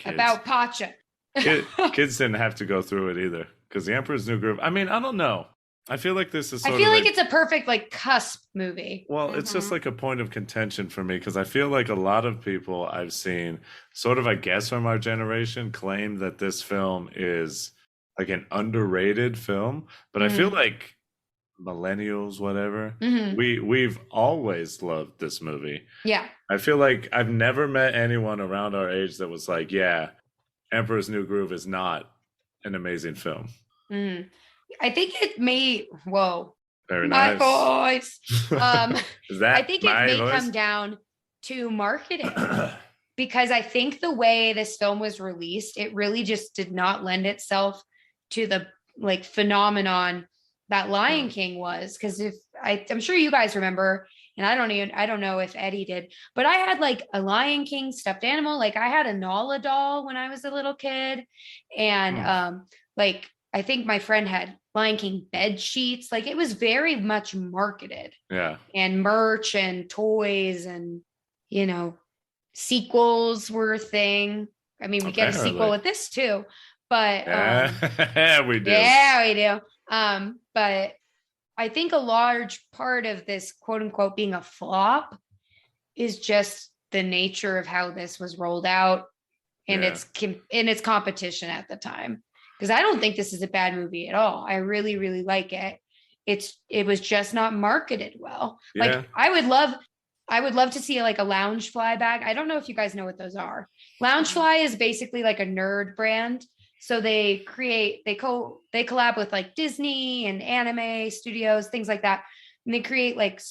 A: about Pacha.
B: Kids didn't have to go through it either, because the Emperor's New Groove. I mean, I don't know. I feel like this is.
A: I feel like it's a perfect cusp movie.
B: Well, it's just a point of contention for me, because I feel like a lot of people I've seen, sort of, I guess, from our generation, claim that this film is an underrated film, but I feel like millennials, whatever, we've always loved this movie.
A: Yeah.
B: I feel like I've never met anyone around our age that was like, yeah, Emperor's New Groove is not an amazing film.
A: I think it may,
B: very
A: nice. My voice.
B: Is that
A: I think it may come down to marketing. Because I think the way this film was released, it really just did not lend itself to the phenomenon that Lion King was. Because I'm sure you guys remember, and I don't know if Eddie did, but I had a Lion King stuffed animal. I had a Nala doll when I was a little kid, and I think my friend had Lion King bed sheets. Like it was very much marketed.
B: Yeah.
A: And merch and toys and, sequels were a thing. I mean, we get a sequel with this too, but
B: we do.
A: Yeah, we do. But I think a large part of this quote unquote being a flop is just the nature of how this was rolled out and its competition at the time. Because I don't think this is a bad movie at all. I really, really like it. It was just not marketed well.
B: Yeah.
A: Like I would love to see like a Loungefly bag. I don't know if you guys know what those are. Loungefly is basically like a nerd brand. So they collab with like Disney and anime studios, things like that. And they create like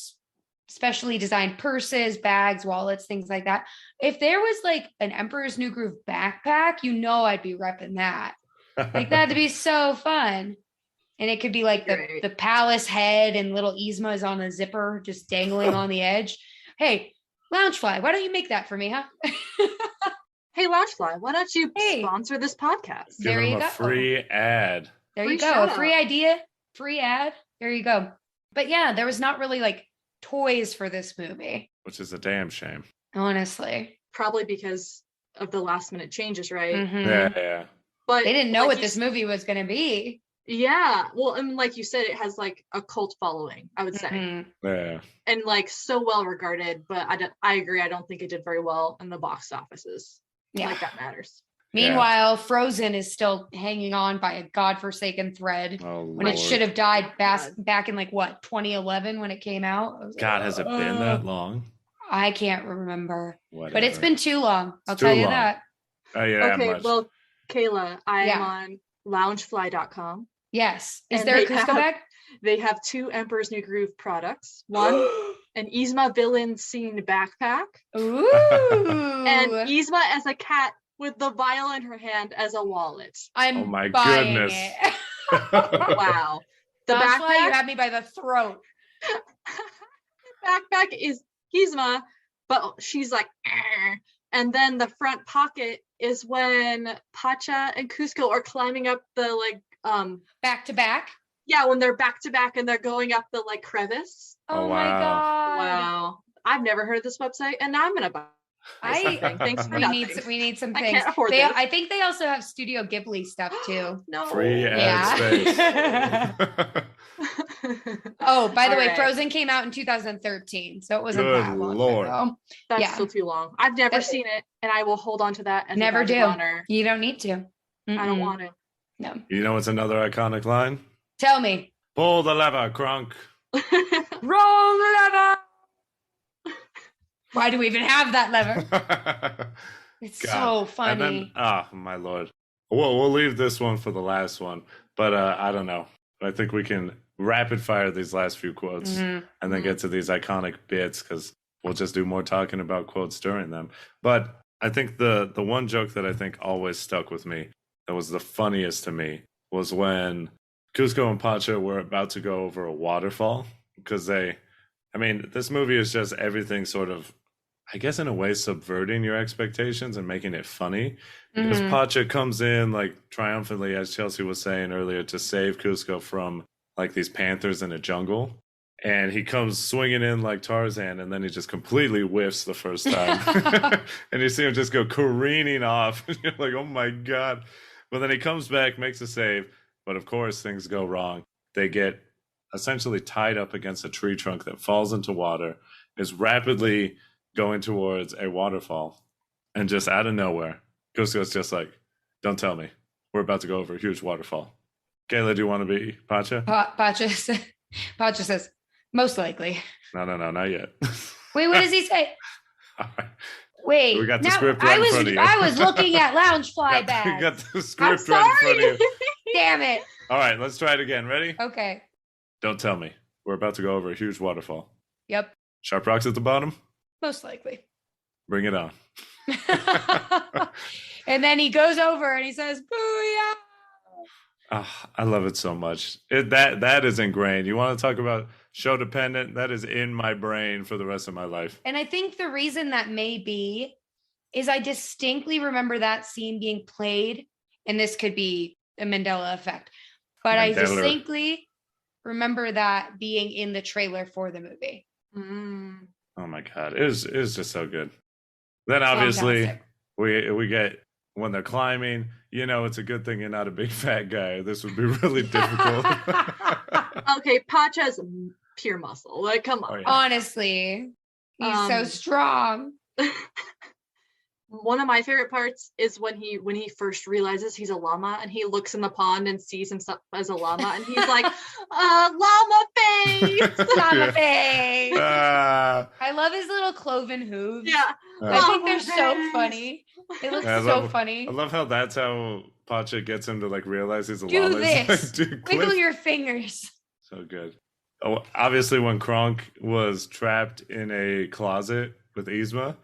A: specially designed purses, bags, wallets, things like that. If there was like an Emperor's New Groove backpack, I'd be repping that. Like that'd be so fun. And it could be like the palace head and little Yzma on a zipper just dangling on the edge. Hey, Loungefly, why don't you make that for me, huh?
C: Hey, Loungefly, why don't you sponsor this podcast?
B: Give them a free ad.
A: There you go. A free idea, free ad. There you go. But yeah, there was not really like toys for this movie.
B: Which is a damn shame.
A: Honestly.
C: Probably because of the last minute changes, right?
A: Mm-hmm.
B: Yeah.
C: But
A: they didn't know what this movie was going to be.
C: Yeah. Well, and like you said, it has like a cult following, I would say.
A: Mm-hmm.
B: Yeah.
C: And like so well regarded, but I agree. I don't think it did very well in the box offices.
A: Yeah.
C: Like that matters.
A: Meanwhile, Frozen is still hanging on by a godforsaken thread when it should have died back in like what, 2011 when it came out.
B: God, has it been that long?
A: I can't remember.
B: Whatever.
A: But it's been too long. I'll tell you that.
B: Oh yeah.
C: Okay, well, Kayla, I am on loungefly.com.
A: Yes. Is there a Cusco bag?
C: They have 2 Emperor's New Groove products. One, an Yzma villain scene backpack.
A: Ooh.
C: And Yzma as a cat with the vial in her hand as a wallet.
A: Oh my goodness. It.
C: Wow. The backpack,
A: you had me by the throat.
C: The backpack is Yzma, but she's like, argh. And then the front pocket is when Pacha and Cusco are climbing up the
A: back to back.
C: Yeah, when they're back to back and they're going up the like crevice.
A: Oh my god!
C: Wow, I've never heard of this website, and now I'm gonna buy. Thanks for nothing.
A: We need some things.
C: I can't afford this.
A: I think they also have Studio Ghibli stuff too.
C: No,
B: free ad space.
A: Oh, by the way, Frozen came out in 2013, so it wasn't that long ago.
C: That's still too long. I've never seen it, and I will hold on to that. As
A: never do.
C: Honor.
A: You don't need to.
C: I don't want to.
A: No.
B: You know what's another iconic line?
A: Tell me.
B: Pull the lever, Kronk.
A: Wrong lever. Why do we even have that lever? It's so funny.
B: And then, my lord. We'll leave this one for the last one, but I don't know. I think we can rapid fire these last few quotes and then get to these iconic bits because we'll just do more talking about quotes during them. But I think the one joke that I think always stuck with me, that was the funniest to me, was when Cusco and Pacha were about to go over a waterfall because this movie is just everything sort of, I guess in a way, subverting your expectations and making it funny. Because Pacha comes in like triumphantly, as Chelsea was saying earlier, to save Cusco from like these panthers in a jungle. And he comes swinging in like Tarzan, and then he just completely whiffs the first time. And you see him just go careening off. And you're like, oh my God. But then he comes back, makes a save. But of course, things go wrong. They get essentially tied up against a tree trunk that falls into water, is rapidly going towards a waterfall. And just out of nowhere, Cusco's just like, don't tell me. We're about to go over a huge waterfall. Kayla, do you want to be Pacha?
A: Pacha says, most likely.
B: No, not yet.
A: Wait, what does he say?
B: Right.
A: Wait,
B: we got the script right in front of you.
A: I was looking at Loungefly bags.
B: We got the script right in front of you.
A: Damn it.
B: All right, let's try it again. Ready?
A: Okay.
B: Don't tell me. We're about to go over a huge waterfall.
A: Yep.
B: Sharp rocks at the bottom?
A: Most likely.
B: Bring it on.
A: And then he goes over and he says, booyah.
B: Oh, I love it so much. That is ingrained. You want to talk about Sho-Dependent? That is in my brain for the rest of my life.
A: And I think the reason that may be is I distinctly remember that scene being played, and this could be a Mandela effect, But I distinctly remember that being in the trailer for the movie.
B: Oh my God. It was just so good. Then obviously we get when they're climbing, it's a good thing you're not a big fat guy. This would be really difficult.
C: Okay, Pacha's pure muscle. Like, come on.
A: Oh, yeah. Honestly, he's so strong.
C: One of my favorite parts is when he first realizes he's a llama and he looks in the pond and sees himself as a llama and he's like, llama face,
A: llama face. I love his little cloven hooves.
C: Yeah,
A: I think they're so funny. It looks so funny.
B: I love how that's how Pacha gets him to like realize he's a
A: llama.
B: Do this.
A: Wiggle your fingers.
B: So good. Oh, obviously, when Kronk was trapped in a closet with Yzma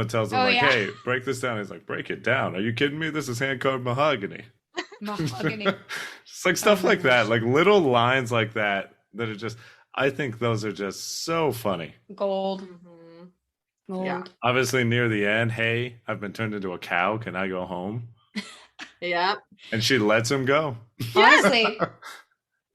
B: tells him, hey, break this down. He's like, break it down. Are you kidding me? This is hand-carved mahogany.
A: Mahogany.
B: It's like stuff like that. Like little lines like that are just, I think those are just so funny.
A: Gold.
C: Gold. Yeah.
B: Obviously, near the end, hey, I've been turned into a cow. Can I go home?
C: Yep.
B: And she lets him go.
A: Honestly,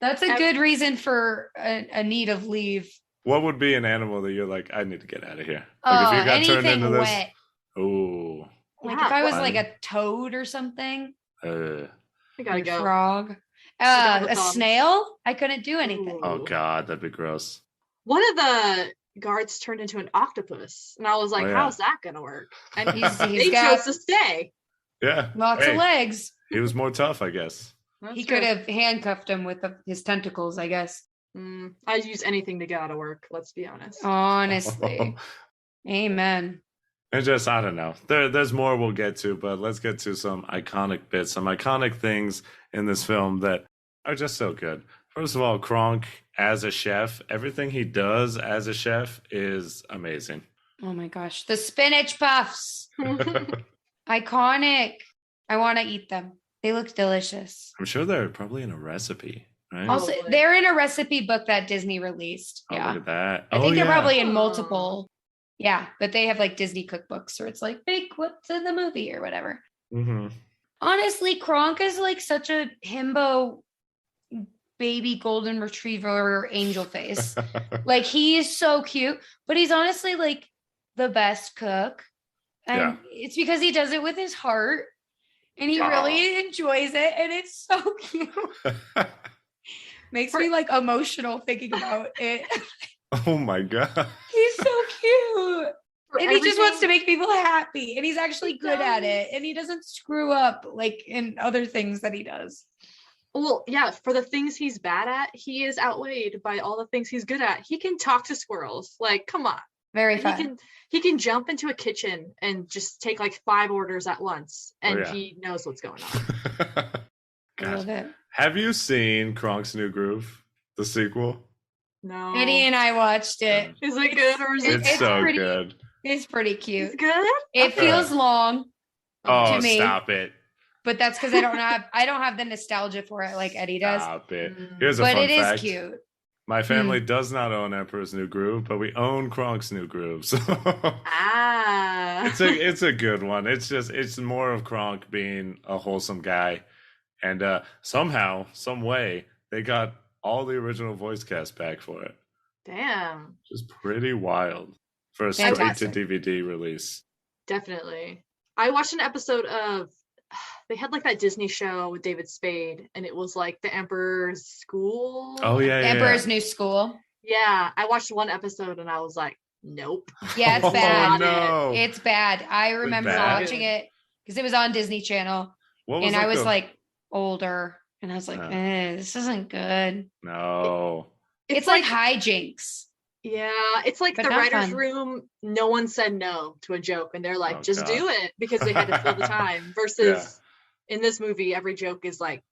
A: that's a good reason for a need of leave.
B: What would be an animal that you're like, I need to get out of here? Like if you got turned into this.
A: Wet.
B: Oh.
A: Like if I was like a toad or something.
C: I gotta go.
A: Frog. A snail? I couldn't do anything.
B: Oh God, that'd be gross.
C: One of the guards turned into an octopus, and I was like, how's that gonna work? And he chose to stay.
B: Yeah.
A: Lots of legs.
B: He was more tough, I guess.
A: He could have handcuffed him with his tentacles, I guess.
C: I'd use anything to get out of work, let's be honest.
A: Honestly. Amen.
B: And just, I don't know. There's more we'll get to, but let's get to some iconic bits, some iconic things in this film that are just so good. First of all, Kronk as a chef, everything he does as a chef is amazing.
A: Oh my gosh. The spinach puffs. Iconic. I want to eat them. They look delicious.
B: I'm sure they're probably in a recipe. Right?
A: Also, they're in a recipe book that Disney released.
B: Oh, look at that.
A: I think they're probably in multiple. Yeah, but they have like Disney cookbooks where it's like, bake what's in the movie or whatever.
B: Mm-hmm.
A: Honestly, Kronk is like such a himbo baby golden retriever angel face. Like he is so cute, but he's honestly like the best cook. And it's because he does it with his heart and he really enjoys it. And it's so cute. Makes me like emotional thinking about it.
B: Oh my God.
A: He's so cute. And he just wants to make people happy. And he's actually good at it. And he doesn't screw up like in other things that he does.
C: Well, yeah, for the things he's bad at, he is outweighed by all the things he's good at. He can talk to squirrels. Like, come on.
A: Very fun.
C: He can jump into a kitchen and just take like 5 orders at once. And he knows what's going on.
A: I love it.
B: Have you seen Kronk's New Groove, the sequel?
C: No.
A: Eddie and I watched it.
C: Is it good or is it?
B: It's so good.
A: It's pretty cute.
C: It's good.
A: It feels long.
B: Oh,
A: to me,
B: stop it!
A: But that's because I don't have the nostalgia for it like Eddie does.
B: Stop it! Here's a fun fact.
A: But it is cute.
B: My family does not own Emperor's New Groove, but we own Kronk's New Groove. So it's a good one. It's more of Kronk being a wholesome guy, and somehow, some way, they got all the original voice cast back for it.
C: Damn,
B: which is pretty wild for a straight to DVD release.
C: Definitely. I watched an episode of. They had like that Disney show with David Spade, and it was like the Emperor's School.
B: Oh yeah,
A: Emperor's New School.
C: Yeah, I watched one episode and I was like, nope.
A: Yeah, it's bad.
B: No.
A: It's bad. I remember watching it because it was on Disney Channel, and I was like older, and I was like, this isn't good.
B: No,
C: it's
A: like hijinks.
C: Yeah, it's like the writer's room. No one said no to a joke, and they're like, just do it because they had to fill the time. Versus in this movie, every joke is like,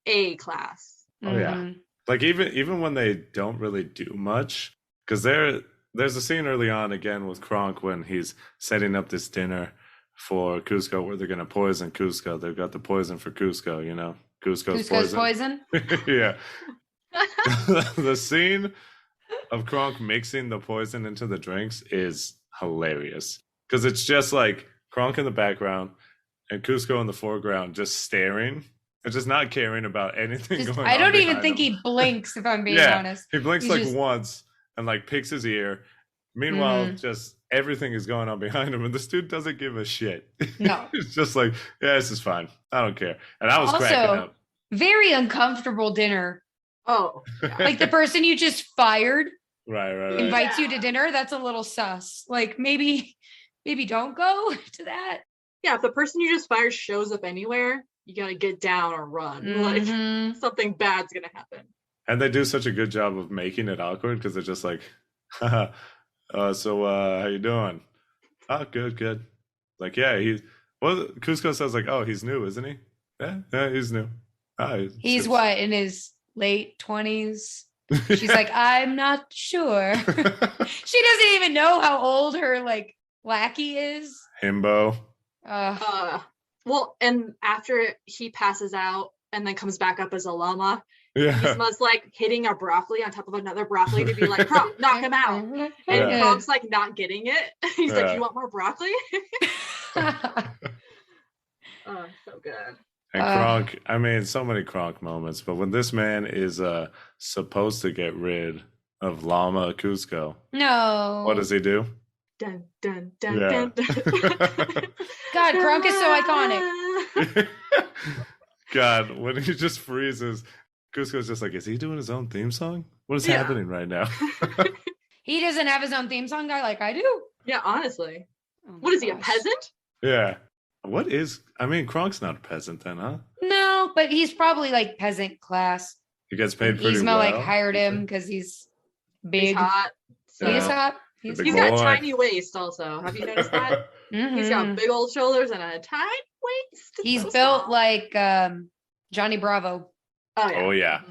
C: A class.
B: Oh yeah, like even when they don't really do much, because there's a scene early on again with Kronk when he's setting up this dinner for Kuzco where they're gonna poison Kuzco. They've got the poison for Kuzco, Kuzco's
A: poison.
B: Yeah. The scene of Kronk mixing the poison into the drinks is hilarious because it's just like Kronk in the background and Kuzco in the foreground just staring and just not caring about anything going on.
A: I don't even think he blinks, if I'm being honest.
B: He blinks once and picks his ear. Meanwhile, just everything is going on behind him, and this dude doesn't give a shit.
A: No.
B: It's just yeah, this is fine. I don't care. And I was cracking up.
A: Very uncomfortable dinner.
C: Oh.
A: Yeah. The person you just fired
B: right.
A: invites you to dinner, that's a little sus. Maybe don't go to that.
C: Yeah, if the person you just fired shows up anywhere, you gotta get down or run. Something bad's gonna happen.
B: And they do such a good job of making it awkward because they're just haha. So how you doing? Oh, good. Yeah, Cusco says oh, he's new, isn't he? Yeah, he's new.
A: He's what, in his late 20s? She's I'm not sure. She doesn't even know how old her lackey is.
B: Himbo.
C: Well, and after he passes out and then comes back up as a llama, he's hitting a broccoli on top of another broccoli to be Kronk, knock him out. And Kronk's not getting it. He's do you want more broccoli? Oh, so good.
B: And Kronk, so many Kronk moments, but when this man is supposed to get rid of Llama Cusco,
A: no,
B: what does he do?
C: Dun, dun, dun, dun, dun.
A: God, Kronk is so iconic.
B: God, when he just freezes, Cusco's just is he doing his own theme song? What is happening right now?
A: He doesn't have his own theme song, guy, like I do.
C: Yeah, honestly. What is he, a peasant?
B: Yeah. What is, Kronk's not a peasant then, huh?
A: No, but he's probably peasant class.
B: He gets paid pretty well.
A: Yzma hired him because he's big.
C: He's hot.
A: So. He's hot. He's
C: got a tiny waist also. Have you noticed that? He's got big old shoulders and a tight waist.
A: He's built like Johnny Bravo.
B: Oh yeah.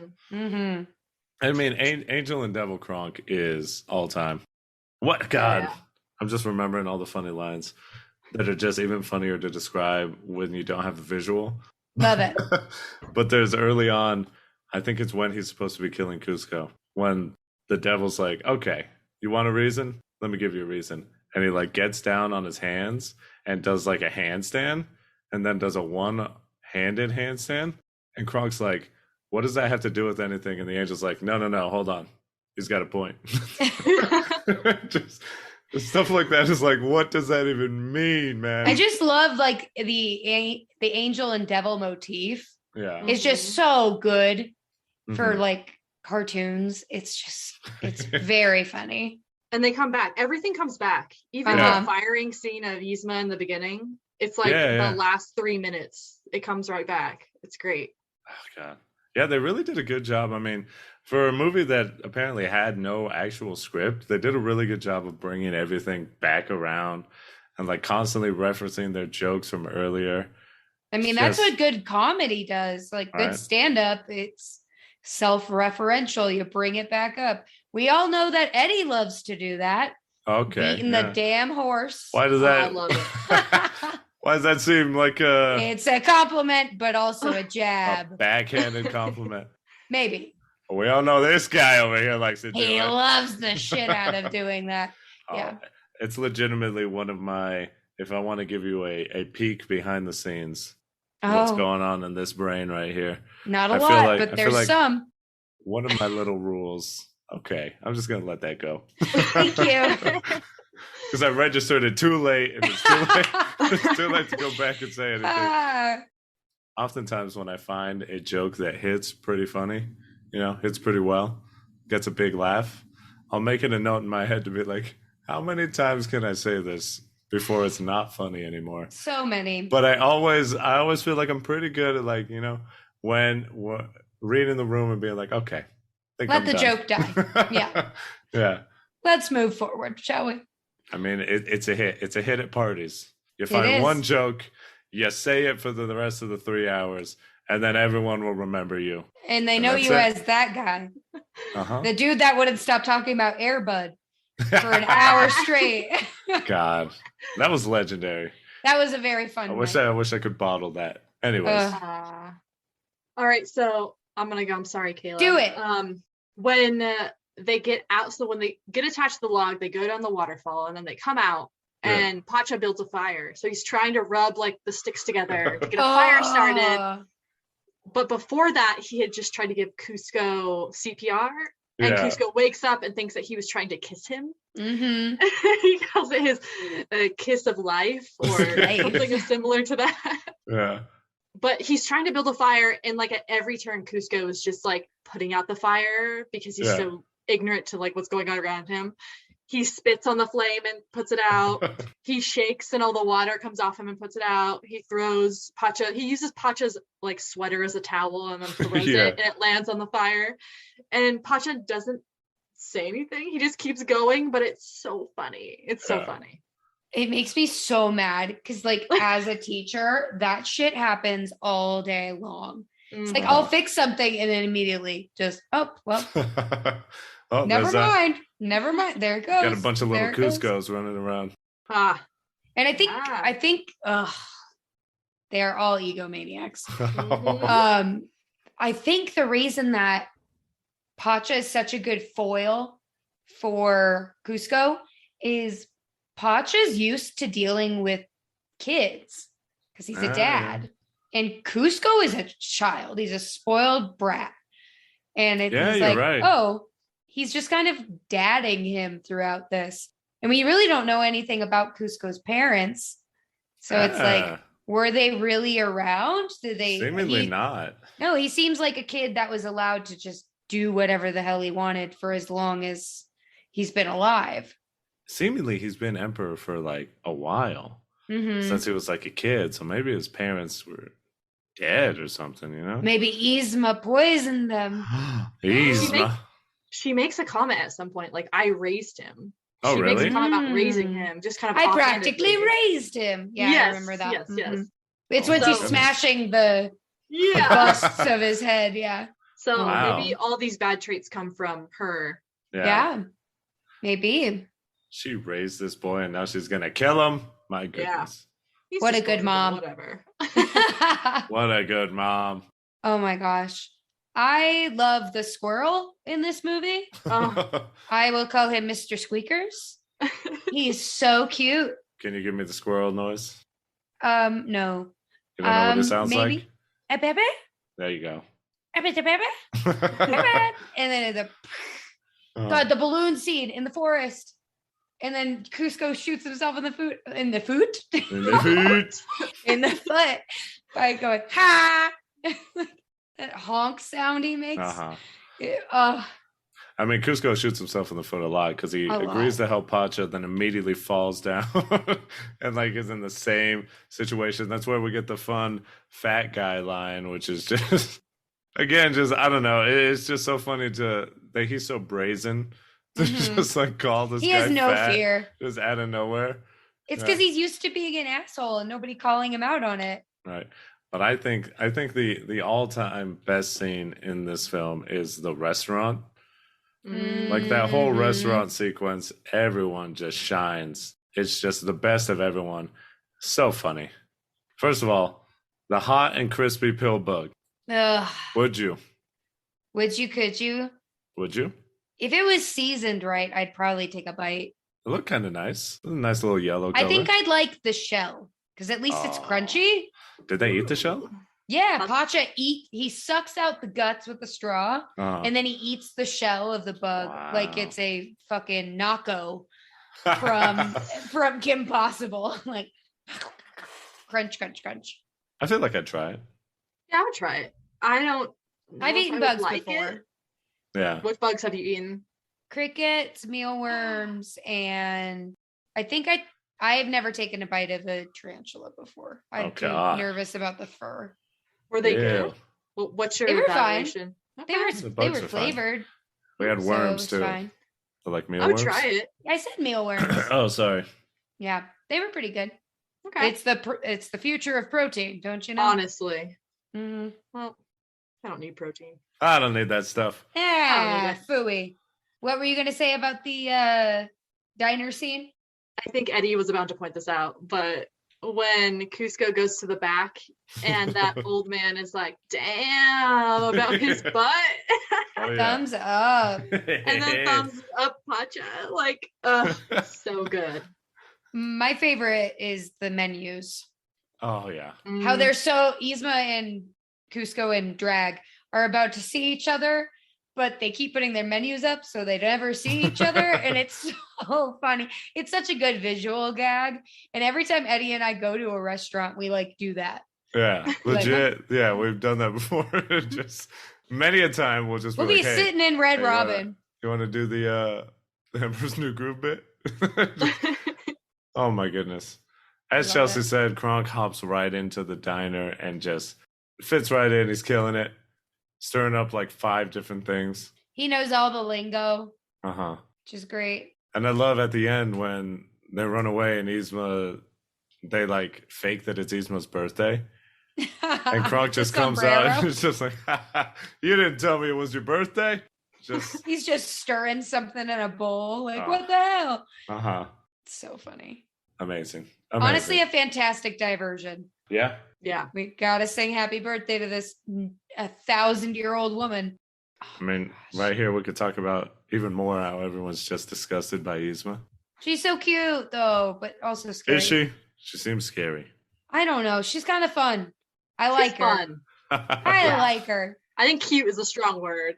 B: Angel and Devil Kronk is all time. What? God. Yeah. I'm just remembering all the funny lines that are just even funnier to describe when you don't have a visual.
A: Love it.
B: But there's early on, I think it's when he's supposed to be killing Cusco, when the devil's okay, you want a reason? Let me give you a reason. And he gets down on his hands and does a handstand and then does a one-handed handstand. And Kronk's what does that have to do with anything? And the angel's no, hold on. He's got a point. Just stuff like that is what does that even mean, man?
A: I just love the angel and devil motif.
B: Yeah.
A: It's just so good for cartoons. It's very funny.
C: And they come back. Everything comes back. Even the firing scene of Yzma in the beginning. It's the last 3 minutes. It comes right back. It's great.
B: Oh God. Yeah, they really did a good job. For a movie that apparently had no actual script, they did a really good job of bringing everything back around and constantly referencing their jokes from earlier.
A: That's what good comedy does. Good stand-up, it's self-referential. You bring it back up. We all know that Eddie loves to do that.
B: Okay.
A: Beating the damn horse.
B: Why does that?
C: I love it.
B: Why does that seem like a...
A: It's a compliment, but also a jab.
B: A backhanded compliment.
A: Maybe.
B: We all know this guy over here likes to do it.
A: He loves the shit out of doing that. Yeah.
B: It's legitimately one of my... If I want to give you a peek behind the scenes, what's going on in this brain right here.
A: Not a lot, but there's some.
B: One of my little rules... Okay, I'm just going to let that go.
A: Thank you.
B: Because I registered it too late, and it's too late. It's too late to go back and say anything. Oftentimes when I find a joke that hits pretty funny, hits pretty well, gets a big laugh, I'll make it a note in my head to be how many times can I say this before it's not funny anymore?
A: So many.
B: But I always feel I'm pretty good at when reading the room and being okay.
A: Let the joke die. Yeah.
B: Yeah.
A: Let's move forward, shall we?
B: It's a hit. It's a hit at parties. You find one joke, you say it for the rest of the 3 hours, and then everyone will remember you.
A: And they know you as that guy. The dude that wouldn't stop talking about Air Bud for an hour straight.
B: God, that was legendary.
A: That was a very fun
B: I wish I could bottle that. Anyways.
C: All right, so I'm going to go. I'm sorry, Kayla.
A: Do it.
C: When they get out, so when they get attached to the log, they go down the waterfall, and then they come out, and Pacha builds a fire. So he's trying to rub the sticks together to get a fire started. But before that, he had just tried to give Cusco CPR, and Cusco wakes up and thinks that he was trying to kiss him.
A: Mm-hmm.
C: He calls it his kiss of life or something similar to that.
B: Yeah.
C: But he's trying to build a fire, and like at every turn, Cusco is just like putting out the fire because he's so ignorant to like what's going on around him. He spits on the flame and puts it out. He shakes and all the water comes off him and puts it out. He throws Pacha. He uses Pacha's like sweater as a towel and then throws it, and it lands on the fire. And Pacha doesn't say anything. He just keeps going, but it's so funny. It's so funny.
A: It makes me so mad because like as a teacher, that shit happens all day long. It's like I'll fix something and then immediately just, never mind. Never mind. There it goes.
B: Got a bunch of little Cuscos running around.
A: And I think they're all egomaniacs. I think the reason that Pacha is such a good foil for Cusco is Pacha's used to dealing with kids because he's a dad. And Cusco is a child. He's a spoiled brat. And it's like, right. He's just kind of dadding him throughout this. And we really don't know anything about Cusco's parents. So it's like, were they really around? Did they?
B: Seemingly not.
A: No, he seems like a kid that was allowed to just do whatever the hell he wanted for as long as he's been alive.
B: Seemingly he's been emperor for like a while since he was like a kid. So maybe his parents were dead or something, you know?
A: Maybe Yzma poisoned them.
B: Yzma.
C: She makes a comment at some point, like, I raised him.
B: Oh,
C: she
B: really?
C: makes a comment about raising him, just kind of
A: I practically raised him. Yeah, yes, I remember that.
C: Yes.
A: It's when she's smashing the busts of his head,
C: So maybe all these bad traits come from her.
A: Yeah. Maybe.
B: She raised this boy and now she's going to kill him. My goodness.
C: Yeah.
A: What a good mom.
C: Whatever.
B: What a good mom.
A: Oh my gosh. I love the squirrel in this movie. I will call him Mr. Squeakers. He's so cute.
B: Can you give me the squirrel noise?
A: No.
B: You don't know what it sounds like?
A: A baby?
B: There you go.
A: A baby. And then God, the balloon scene in the forest. And then Cusco shoots himself in the foot. In the foot? In the foot. By going, ha! That honk sound he makes.
B: I mean, Cusco shoots himself in the foot a lot because he agrees to help Pacha, then immediately falls down and like is in the same situation. That's where we get the fun fat guy line, which is just, again, just, I don't know. It's just so funny that he's so brazen to just like call this guy
A: He has no
B: fat,
A: fear.
B: just out of nowhere.
A: It's because he's used to being an asshole and nobody calling him out on it.
B: Right. But I think the all-time best scene in this film is the restaurant. Like that whole restaurant sequence, everyone just shines. It's just the best of everyone. So funny. First of all, the hot and crispy pill bug. Would you?
A: Would you? Could you?
B: Would you?
A: If it was seasoned right, I'd probably take a bite.
B: It looked kind of nice. A nice little yellow color.
A: I think I'd like the shell. Because at least it's crunchy.
B: Did they eat the shell?
A: Yeah, Pacha he sucks out the guts with the straw, and then he eats the shell of the bug like it's a fucking Nako from Kim Possible. Like crunch.
B: I feel like I'd try it.
C: Yeah, I would try it. I've
A: eaten bugs before.
B: Yeah.
C: What bugs have you eaten?
A: Crickets, mealworms, and I think I've never taken a bite of a tarantula before. I'd be nervous about the fur.
C: Were they good? Well, what's your evaluation?
A: Okay. They were flavored.
B: We had worms too.
A: Fine.
B: So like mealworms?
C: I would try it.
A: I said mealworms.
B: Oh, sorry.
A: Yeah, they were pretty good.
C: Okay.
A: It's the future of protein, don't you know?
C: Honestly.
A: Mm-hmm.
C: Well, I don't need protein.
B: I don't need that stuff.
A: Phooey. What were you going to say about the diner scene?
C: I think Eddie was about to point this out, but when Cusco goes to the back and that old man is like, damn, about his butt.
A: Thumbs up.
C: And then thumbs up Pacha. Like, so good.
A: My favorite is the menus.
B: Oh, yeah.
A: How they're so, Yzma and Cusco and Drag are about to see each other, but they keep putting their menus up so they never see each other. And it's so funny. It's such a good visual gag. And every time Eddie and I go to a restaurant, we like do that.
B: Yeah, legit. Yeah, we've done that before. Just many a time we'll just
A: be sitting in Red Robin.
B: You want to do the Emperor's New Groove bit? Oh my goodness. As Chelsea said, Kronk hops right into the diner and just fits right in. He's killing it, stirring up like 5 different things.
A: He knows all the lingo.
B: Uh-huh.
A: Which is great.
B: And I love at the end when they run away and Yzma, they like fake that it's Yzma's birthday. And Kronk just comes out and it's just like, you didn't tell me it was your birthday. He's
A: just stirring something in a bowl. Like, what the hell?
B: Uh-huh.
A: It's so funny.
B: Amazing.
A: Honestly, a fantastic diversion.
B: Yeah.
C: Yeah.
A: We gotta sing happy birthday to this 1,000-year-old woman.
B: I mean, right here we could talk about even more how everyone's just disgusted by Yzma.
A: She's so cute though, but also scary.
B: Is she? She seems scary.
A: I don't know. She's kind of fun. I like her.
C: Fun.
A: I like her.
C: I think cute is a strong word.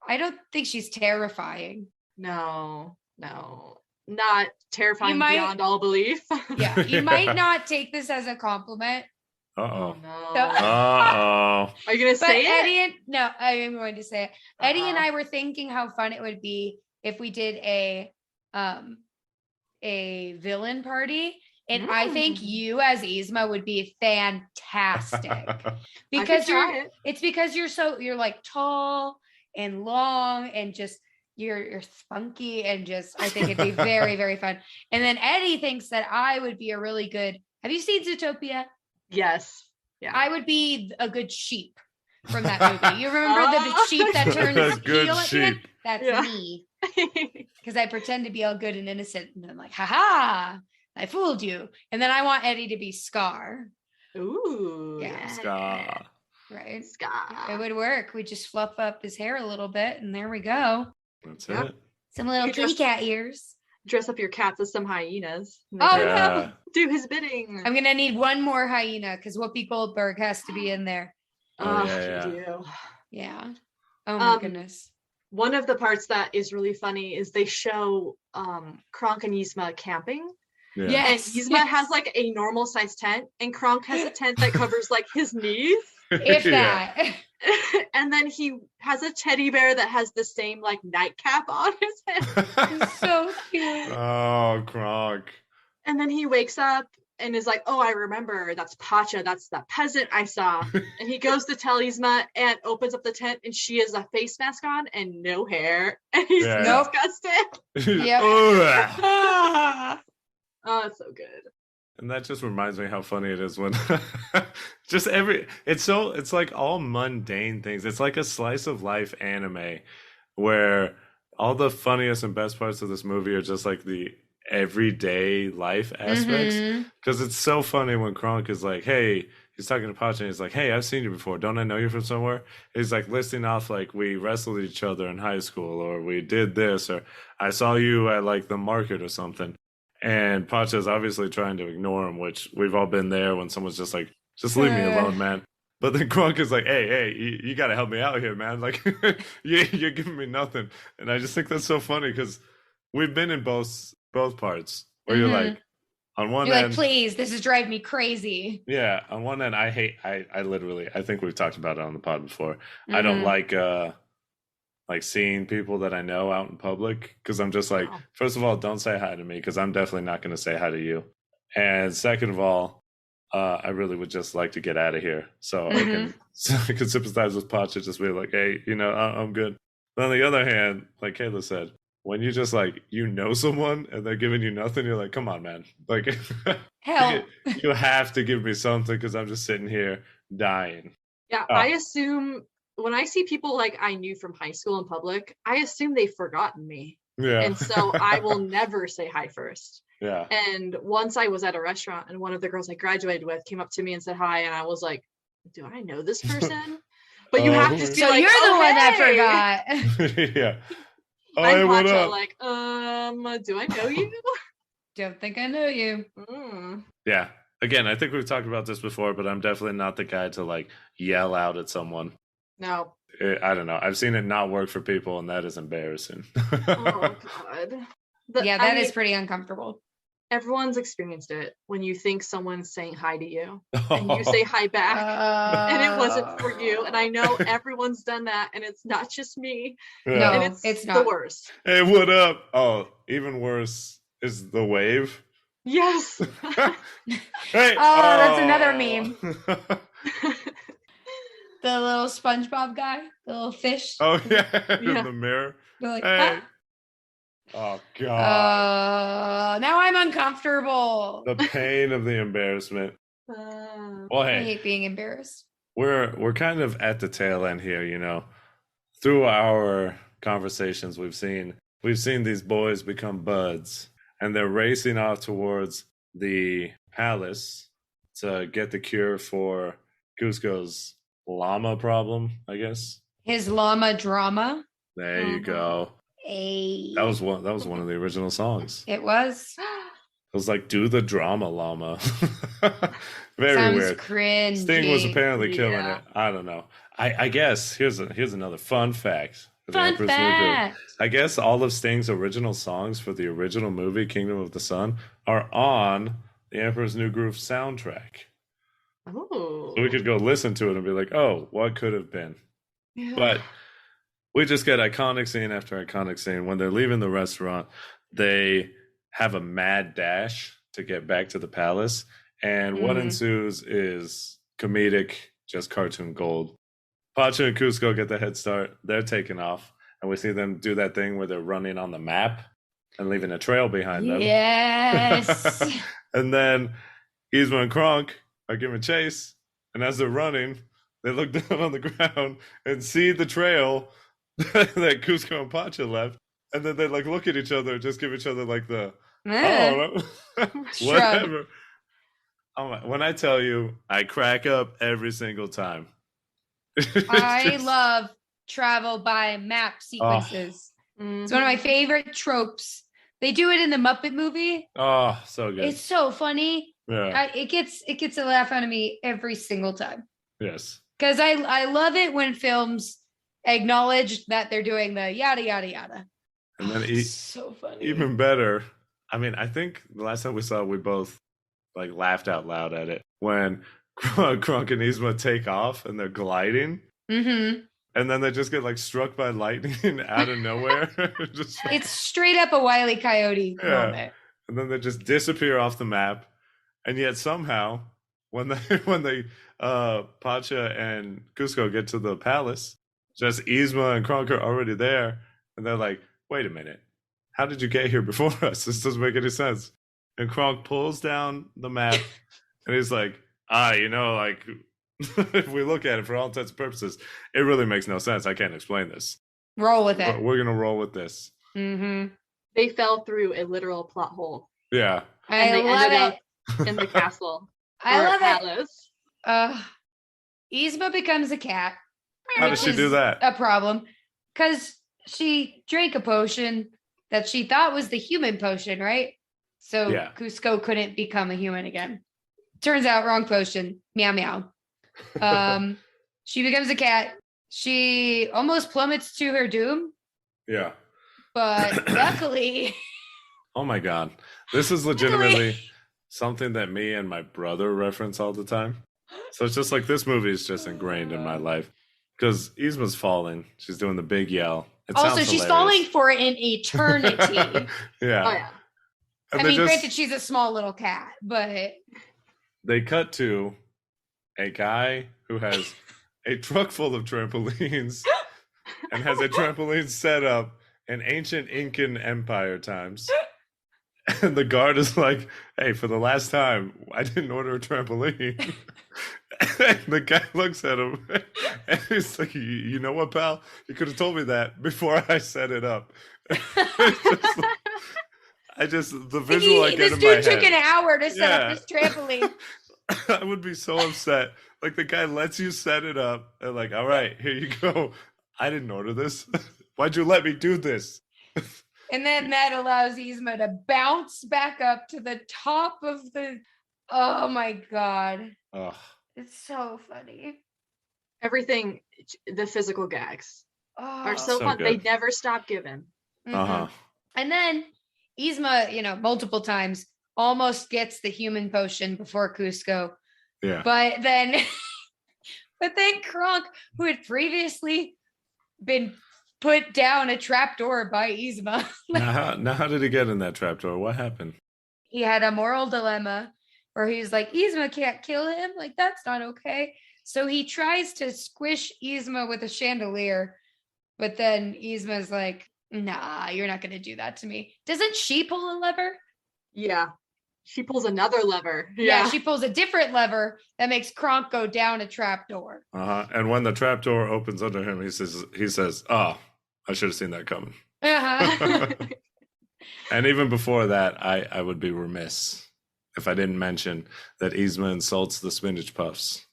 A: I don't think she's terrifying.
C: No. Not terrifying beyond all belief.
A: Yeah, you might not take this as a compliment.
B: Uh-oh.
C: No.
B: Uh-oh.
C: Are you going to say it?
A: No, I am going to say it. Eddie and I were thinking how fun it would be if we did a villain party. And I think you as Yzma would be fantastic. Because you're like tall and long and just you're spunky and just I think it'd be very, very fun. And then Eddie thinks that I would be a really good. Have you seen Zootopia?
C: Yes. Yeah.
A: I would be a good sheep from that movie. You remember the sheep that turns heel at the end? That's me. Because I pretend to be all good and innocent and I'm like, haha, I fooled you. And then I want Eddie to be Scar.
C: Ooh.
A: Yeah.
B: Scar.
A: Right.
C: Scar.
A: It would work. We just fluff up his hair a little bit and there we go.
B: That's it.
A: Some little kitty cat ears.
C: Dress up your cats as some hyenas.
A: No.
C: Do his bidding.
A: I'm going to need one more hyena because Whoopi Goldberg has to be in there.
C: Yeah.
A: Oh my goodness.
C: One of the parts that is really funny is they show Kronk and Yzma camping.
B: Yeah.
A: Yes.
C: And Yzma has like a normal size tent and Kronk has a tent that covers like his knees.
A: If that.
C: And then he has a teddy bear that has the same like nightcap on his head.
A: It's so cute.
B: Oh, Kronk.
C: And then he wakes up and is like, oh, I remember. That's Pacha. That's the peasant I saw. And he goes to tell Yzma and opens up the tent and she has a face mask on and no hair. And he's disgusted.
A: Yep.
C: Oh, it's so good.
B: And that just reminds me how funny it is when it's like all mundane things. It's like a slice of life anime where all the funniest and best parts of this movie are just like the everyday life aspects. Because it's so funny when Kronk is like, hey, he's talking to Pacha and he's like, hey, I've seen you before. Don't I know you from somewhere? He's like listing off like we wrestled each other in high school or we did this or I saw you at like the market or something. And Pacha's obviously trying to ignore him, which we've all been there when someone's just like, just leave me alone, man. But then Kronk is like, hey, you got to help me out here, man. Like, you're giving me nothing. And I just think that's so funny because we've been in both parts where you're like, on one end,
A: like, please, this is driving me crazy.
B: Yeah. On one end, I think we've talked about it on the pod before. I don't like seeing people that I know out in public because I'm just like, first of all, don't say hi to me because I'm definitely not going to say hi to you. And second of all, I really would just like to get out of here so I can sympathize with Pacha, just be like, hey, I'm good. But on the other hand, like Kayla said, when you just like, someone and they're giving you nothing, you're like, come on, man. Like,
A: help.
B: You have to give me something because I'm just sitting here dying.
C: Yeah, I assume when I see people like I knew from high school in public, I assume they've forgotten me.
B: Yeah.
C: And so I will never say hi first.
B: Yeah.
C: And once I was at a restaurant and one of the girls I graduated with came up to me and said hi. And I was like, do I know this person? But you have to be
A: so
C: like,
A: you're the one that forgot.
B: Yeah. Oh,
C: I'm
B: hey, what
C: Pacha,
B: up?
C: like, do I know you?
A: Don't think I know you.
B: Yeah. Again, I think we've talked about this before, but I'm definitely not the guy to like yell out at someone.
C: No.
B: I don't know. I've seen it not work for people, and that is embarrassing.
C: Oh God.
A: That is pretty uncomfortable.
C: Everyone's experienced it when you think someone's saying hi to you and you say hi back and it wasn't for you. And I know everyone's done that and it's not just me.
A: Yeah. No,
C: and it's not the worst.
B: Hey, what up? Oh, even worse is the wave.
C: Yes.
B: Hey,
A: that's another meme. The little SpongeBob guy, the little fish.
B: Oh yeah, in the mirror.
A: They're like,
B: hey. Oh God.
A: Now I'm uncomfortable.
B: The pain of the embarrassment. Well, hey,
A: I hate being embarrassed.
B: We're kind of at the tail end here, you know. Through our conversations, we've seen these boys become buds, and they're racing off towards the palace to get the cure for Cusco's llama problem, I guess.
A: His llama drama.
B: There you go.
A: Hey.
B: That was one of the original songs.
A: It was.
B: It was like, do the drama llama. Very
A: Sounds
B: weird.
A: Cringy.
B: Sting was apparently killing it. I don't know. I guess here's another fun fact.
A: Fun fact.
B: I guess all of Sting's original songs for the original movie Kingdom of the Sun are on the Emperor's New Groove soundtrack.
C: Oh.
B: So we could go listen to it and be like, oh, what could have been? Yeah. But we just get iconic scene after iconic scene. When they're leaving the restaurant, they have a mad dash to get back to the palace. And what ensues is comedic, just cartoon gold. Pacha and Cusco get the head start. They're taking off. And we see them do that thing where they're running on the map and leaving a trail behind them.
A: Yes.
B: And then Yzma and Kronk are giving chase. And as they're running, they look down on the ground and see the trail that Cusco and Pacha left. And then they like look at each other and just give each other like the, whatever. When I tell you, I crack up every single time.
A: I love travel by map sequences. It's one of my favorite tropes. They do it in the Muppet movie.
B: Oh, so good.
A: It's so funny.
B: Yeah.
A: It gets a laugh out of me every single time.
B: Yes.
A: Because I love it when films acknowledge that they're doing the yada yada yada.
B: And then
A: so funny.
B: Even better. I mean, I think the last time we saw it, we both like laughed out loud at it when Kronk and Yzma take off and they're gliding. Mm-hmm. And then they just get like struck by lightning out of nowhere.
A: It's straight up a Wile E. Coyote moment.
B: And then they just disappear off the map. And yet somehow, when they Pacha and Cusco get to the palace, just Yzma and Kronk are already there, and they're like, "Wait a minute, how did you get here before us? This doesn't make any sense." And Kronk pulls down the map, and he's like, like if we look at it for all intents and purposes, it really makes no sense. I can't explain this.
A: Roll with it.
B: We're gonna roll with this.
A: Mm-hmm.
C: They fell through a literal plot hole.
B: Yeah,
C: and they ended up in the castle.
A: I love it. Yzma becomes a cat.
B: How does she do that?
A: A problem, because she drank a potion that she thought was the human potion, right? So Cusco couldn't become a human again. Turns out wrong potion. Meow meow. She becomes a cat. She almost plummets to her doom.
B: Yeah.
A: But luckily.
B: Oh my God. This is legitimately something that me and my brother reference all the time. So it's just like this movie is just ingrained in my life. Because Yzma's falling. She's doing the big yell.
A: Also, she's falling for an eternity.
B: Yeah.
C: Oh, yeah.
B: And
A: granted, she's a small little cat, but...
B: They cut to a guy who has a truck full of trampolines and has a trampoline set up in ancient Incan Empire times. And the guard is like, "Hey, for the last time, I didn't order a trampoline." And the guy looks at him and he's like, "You know what, pal? You could have told me that before I set it up." The visual I get in my head. This dude
A: took an hour to set up this trampoline.
B: I would be so upset. Like, the guy lets you set it up and like, "All right, here you go. I didn't order this. Why'd you let me do this?"
A: And then that allows Yzma to bounce back up to the top of the Oh my God.
B: Oh.
A: It's so funny.
C: Everything, the physical gags are so fun.
B: Good.
C: They never stop giving.
B: Uh-huh.
A: And then Yzma, multiple times almost gets the human potion before Cusco.
B: Yeah.
A: But then Kronk, who had previously been put down a trapdoor by Yzma.
B: Now how did he get in that trapdoor? What happened?
A: He had a moral dilemma where he's like, Yzma can't kill him. Like, that's not okay. So he tries to squish Yzma with a chandelier. But then Yzma's like, nah, you're not going to do that to me. Doesn't she pull a lever?
C: Yeah. She pulls another lever.
A: Yeah, she pulls a different lever that makes Kronk go down a trapdoor.
B: And when the trapdoor opens under him, he says, "Oh, I should have seen that coming." And even before that, I would be remiss if I didn't mention that Yzma insults the spinach puffs.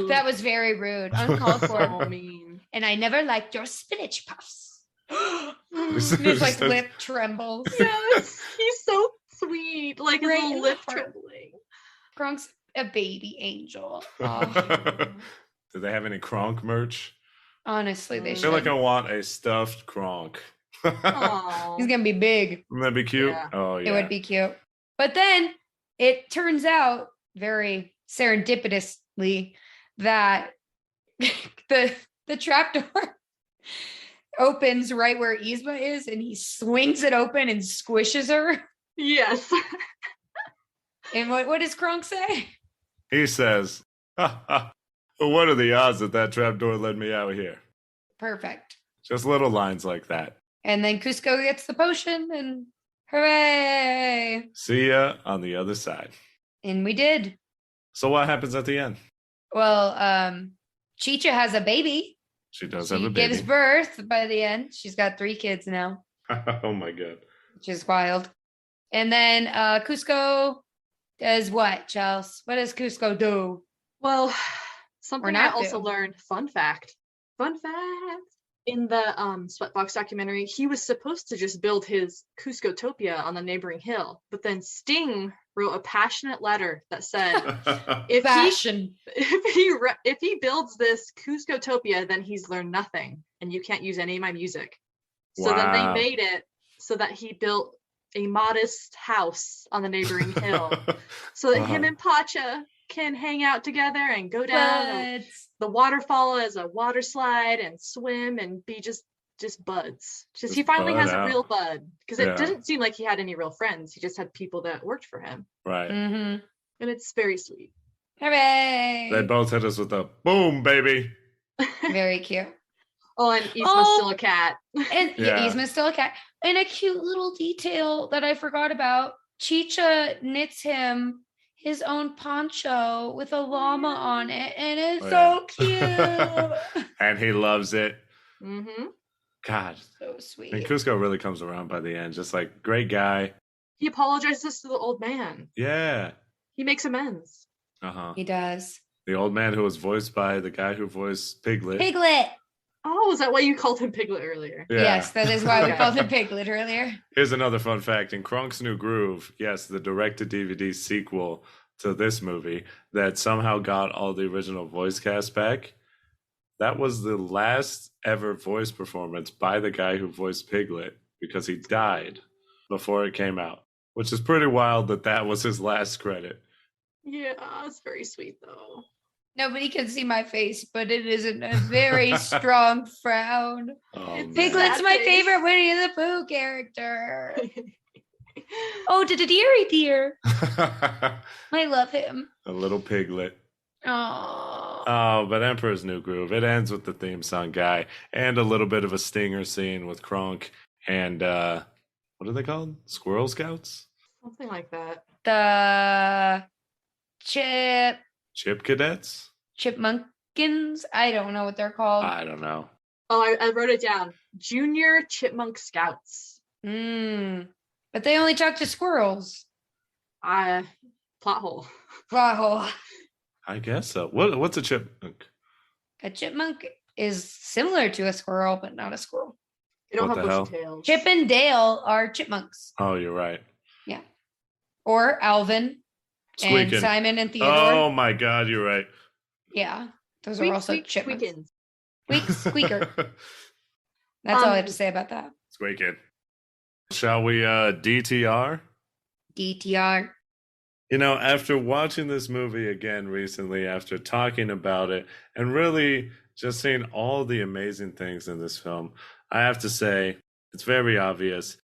A: That was very rude. Uncalled for.
C: So mean.
A: And I never liked your spinach puffs. His like lip trembles.
C: Yes, he's so sweet. Like his little lip trembling.
A: Kronk's a baby angel.
B: Do they have any Kronk merch?
A: Honestly, they should.
B: I feel like I want a stuffed Kronk.
A: He's gonna be big.
B: Wouldn't that be cute?
C: Yeah.
B: Oh yeah.
A: It would be cute. But then it turns out very serendipitously that the trapdoor opens right where Yzma is, and he swings it open and squishes her.
C: Yes.
A: And what does Kronk say?
B: He says, "What are the odds that trapdoor led me out here?"
A: Perfect.
B: Just little lines like that.
A: And then Cusco gets the potion, and hooray!
B: See ya on the other side.
A: And we did.
B: So what happens at the end?
A: Well, Chicha has a baby.
B: She does have a baby.
A: She gives birth by the end. She's got 3 kids now.
B: Oh my God.
A: Which is wild. And then Cusco does what, Chels? What does Cusco do?
C: Well, something I also learned, fun fact. In the Sweatbox documentary, he was supposed to just build his Cuscotopia on the neighboring hill, but then Sting wrote a passionate letter that said, if he builds this Cuscotopia, then he's learned nothing, and you can't use any of my music. So then they made it so that he built a modest house on the neighboring hill, so that him and Pacha can hang out together and go down the waterfall as a water slide and swim and be just buds. He finally has a real bud, because it didn't seem like he had any real friends. He just had people that worked for him.
B: Right.
C: Mm-hmm. And it's very sweet.
A: Hooray!
B: They both hit us with a boom, baby.
A: Very cute.
C: Oh, and Yzma's still a cat.
A: And Yzma's still a cat. And a cute little detail that I forgot about. Chicha knits him his own poncho with a llama on it, and it's so cute.
B: And he loves it.
C: Mm-hmm.
B: God,
A: so sweet.
B: And Cusco really comes around by the end. Just like, great guy.
C: He apologizes to the old man.
B: Yeah.
C: He makes amends.
A: He does.
B: The old man who was voiced by the guy who voiced Piglet.
C: Oh, is that why you called him Piglet earlier?
B: Yeah.
A: Yes, that is why we called him Piglet earlier.
B: Here's another fun fact. In Kronk's New Groove, yes, the direct-to-DVD sequel to this movie that somehow got all the original voice cast back, that was the last ever voice performance by the guy who voiced Piglet, because he died before it came out, which is pretty wild that was his last credit.
C: Yeah, it's very sweet, though.
A: Nobody can see my face, but it is a very strong frown. Piglet's my favorite Winnie the Pooh character. Oh, did a dear dear. I love him.
B: A little piglet.
A: Oh,
B: but Emperor's New Groove, it ends with the theme song guy and a little bit of a stinger scene with Kronk and what are they called? Squirrel Scouts?
C: Something like that.
A: The
B: Chip Cadets?
A: Chipmunkins? I don't know what they're called.
B: I don't know.
C: Oh, I wrote it down. Junior Chipmunk Scouts.
A: But they only talk to squirrels.
C: Plot hole.
B: I guess so. What's a chipmunk?
A: A chipmunk is similar to a squirrel, but not a squirrel.
C: They don't have bushy tails.
A: Chip and Dale are chipmunks.
B: Oh, you're right.
A: Yeah. Or Alvin
B: Squeaking.
A: And Simon and Theodore.
B: Oh my God, you're right.
A: Yeah, those are also chipmunks. Squeaker. That's all I have to say about that.
B: Squeaking. Shall we DTR?
A: DTR.
B: You know, after watching this movie again recently, after talking about it, and really just seeing all the amazing things in this film, I have to say, it's very obvious.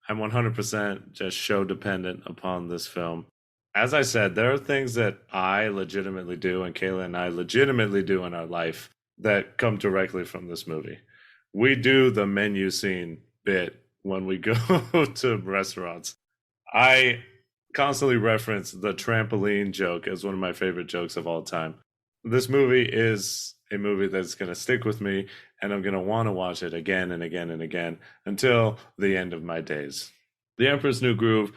B: I'm 100% just show-dependent upon this film. As I said, there are things that I legitimately do, and Kayla and I legitimately do in our life that come directly from this movie. We do the menu scene bit when we go to restaurants. I constantly reference the trampoline joke as one of my favorite jokes of all time. This movie is a movie that's going to stick with me, and I'm going to want to watch it again and again and again until the end of my days. The Emperor's New Groove,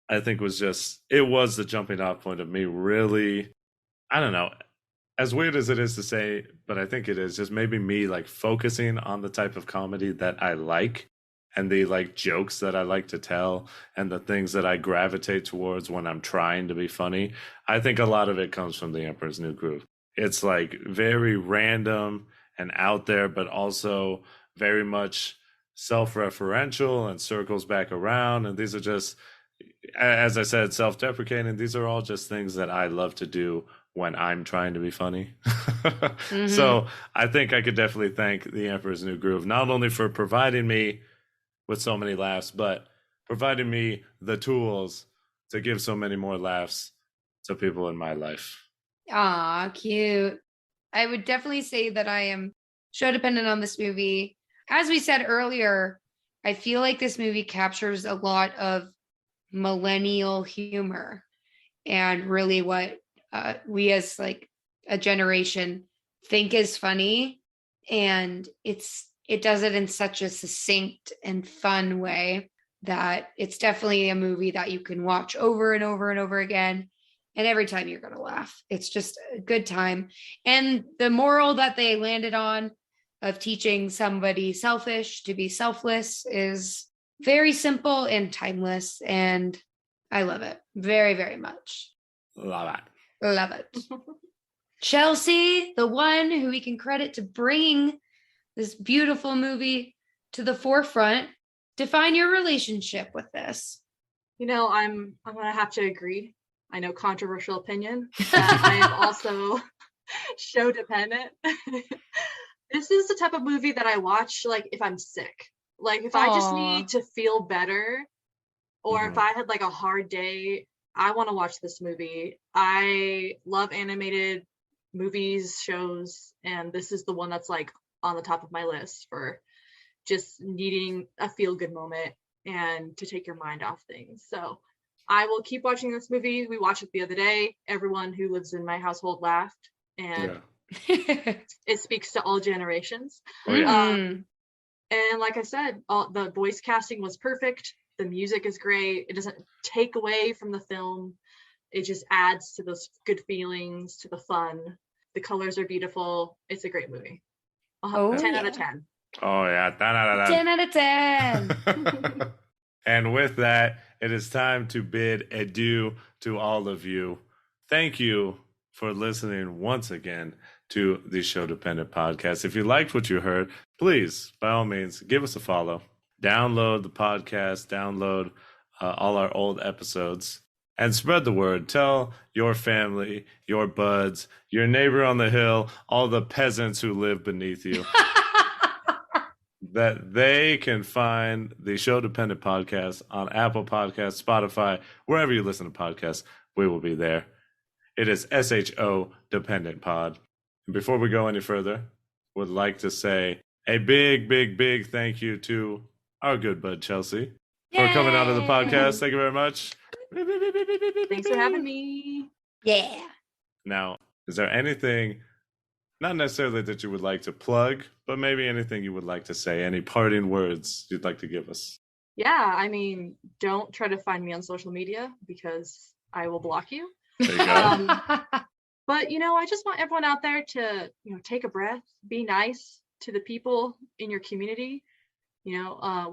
B: I think, was the jumping off point of me really, I don't know, as weird as it is to say, but I think it is just maybe me like focusing on the type of comedy that I like, and the like jokes that I like to tell, and the things that I gravitate towards when I'm trying to be funny. I think a lot of it comes from The Emperor's New Groove. It's like very random and out there, but also very much self-referential and circles back around. And these are just, as I said, self-deprecating. These are all just things that I love to do when I'm trying to be funny. Mm-hmm. So I think I could definitely thank The Emperor's New Groove, not only for providing me with so many laughs, but providing me the tools to give so many more laughs to people in my life.
A: Aw, cute. I would definitely say that I am show dependent on this movie. As we said earlier, I feel like this movie captures a lot of millennial humor and really what we as like a generation think is funny. And it does it in such a succinct and fun way that it's definitely a movie that you can watch over and over and over again. And every time you're going to laugh. It's just a good time. And the moral that they landed on of teaching somebody selfish to be selfless is very simple and timeless. And I love it very, very much.
B: Love it.
A: Love it. Chelsea, the one who we can credit to bringing this beautiful movie to the forefront, define your relationship with this.
C: You know, I'm going to have to agree. I know, controversial opinion. I am also show dependent. This is the type of movie that I watch like if I'm sick. Like if I just need to feel better, or if I had like a hard day, I want to watch this movie. I love animated movies, shows, and this is the one that's like on the top of my list for just needing a feel-good moment and to take your mind off things. So I will keep watching this movie. We watched it the other day. Everyone who lives in my household laughed, and it speaks to all generations. Oh, yeah. And like I said, the voice casting was perfect. The music is great. It doesn't take away from the film. It just adds to those good feelings, to the fun. The colors are beautiful. It's a great movie. 10 out of 10.
B: Oh, yeah. 10 out of 10.
A: 10 out of 10.
B: And with that, it is time to bid adieu to all of you. Thank you for listening once again to the Show-Dependent podcast. If you liked what you heard, please, by all means, give us a follow. Download the podcast, download all our old episodes, and spread the word. Tell your family, your buds, your neighbor on the hill, all the peasants who live beneath you, that they can find the Show-Dependent podcast on Apple Podcasts, Spotify, wherever you listen to podcasts. We will be there. It is Sho-Dependent Pod. And before we go any further, would like to say a big, big, big thank you to our good bud Chelsea for coming out of the podcast. Thank you very much.
C: Thanks for having me.
A: Yeah.
B: Now, is there anything, not necessarily that you would like to plug, but maybe anything you would like to say, any parting words you'd like to give us?
C: Yeah, I mean, don't try to find me on social media because I will block you.
B: There you go.
C: But, I just want everyone out there to, take a breath, be nice to the people in your community.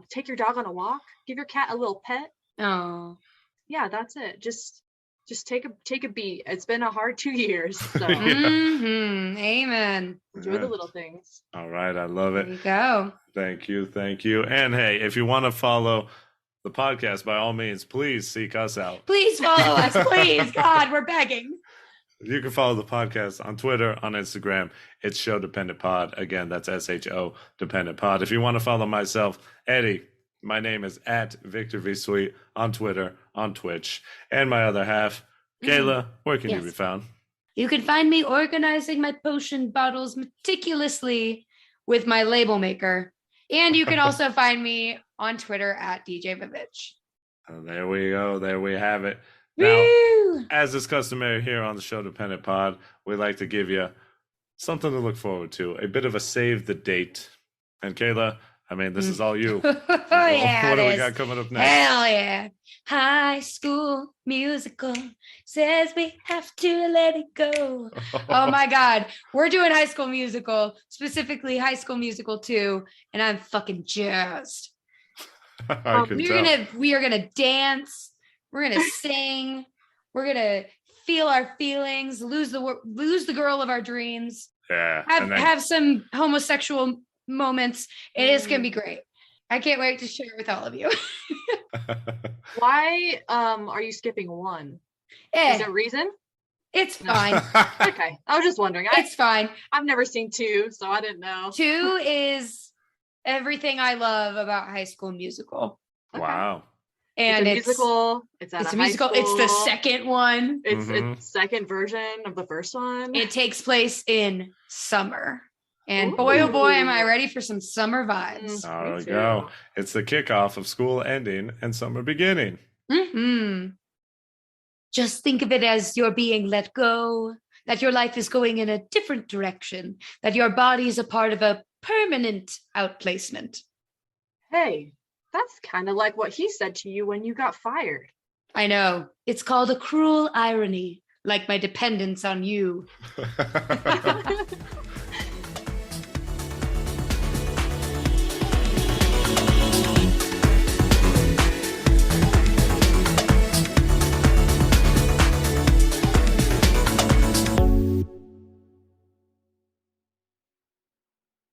C: Take your dog on a walk, give your cat a little pet.
A: Oh,
C: yeah, that's it. Just just take a beat. It's been a hard 2 years. So
A: Amen.
C: Enjoy the little things.
B: All right, I love it.
A: There you go.
B: Thank you. And hey, if you want to follow the podcast, by all means, please seek us out.
A: Please follow us, please. God, we're begging.
B: You can follow the podcast on Twitter, on Instagram. It's Sho-Dependent Pod. Again, that's SHO Dependent Pod. If you want to follow myself, Eddie, my name is @VictorVSweet on Twitter, on Twitch. And my other half, Kayla, where can you be found?
A: You can find me organizing my potion bottles meticulously with my label maker. And you can also find me on Twitter @DJVivich.
B: There we go. There we have it. Now,
A: Woo!
B: as is customary here on the Sho-Dependent Pod, we like to give you something to look forward to, a bit of a save the date. And Kayla, I mean, this is all you.
A: Yeah,
B: what do we got coming up next?
A: Hell yeah. High School Musical says we have to let it go. Oh my God. We're doing High School Musical, specifically High School Musical 2, and I'm fucking jazzed. We are gonna dance. We're gonna sing. We're gonna feel our feelings, lose the girl of our dreams.
B: Yeah.
A: Have some homosexual moments. It is gonna be great. I can't wait to share with all of you.
C: Why are you skipping 1? Is there a reason?
A: It's fine.
C: Okay. I was just wondering.
A: It's fine.
C: I've never seen 2, so I didn't know.
A: 2 is everything I love about High School Musical.
B: Okay. Wow.
C: And it's a musical. It's a musical.
A: It's the second one.
C: It's second version of the first one.
A: It takes place in summer. And boy, oh boy, am I ready for some summer vibes.
B: There we go. It's the kickoff of school ending and summer beginning.
A: Just think of it as you're being let go, that your life is going in a different direction, that your body is a part of a permanent outplacement.
C: Hey, that's kind of like what he said to you when you got fired.
A: I know. It's called a cruel irony, like my dependence on you.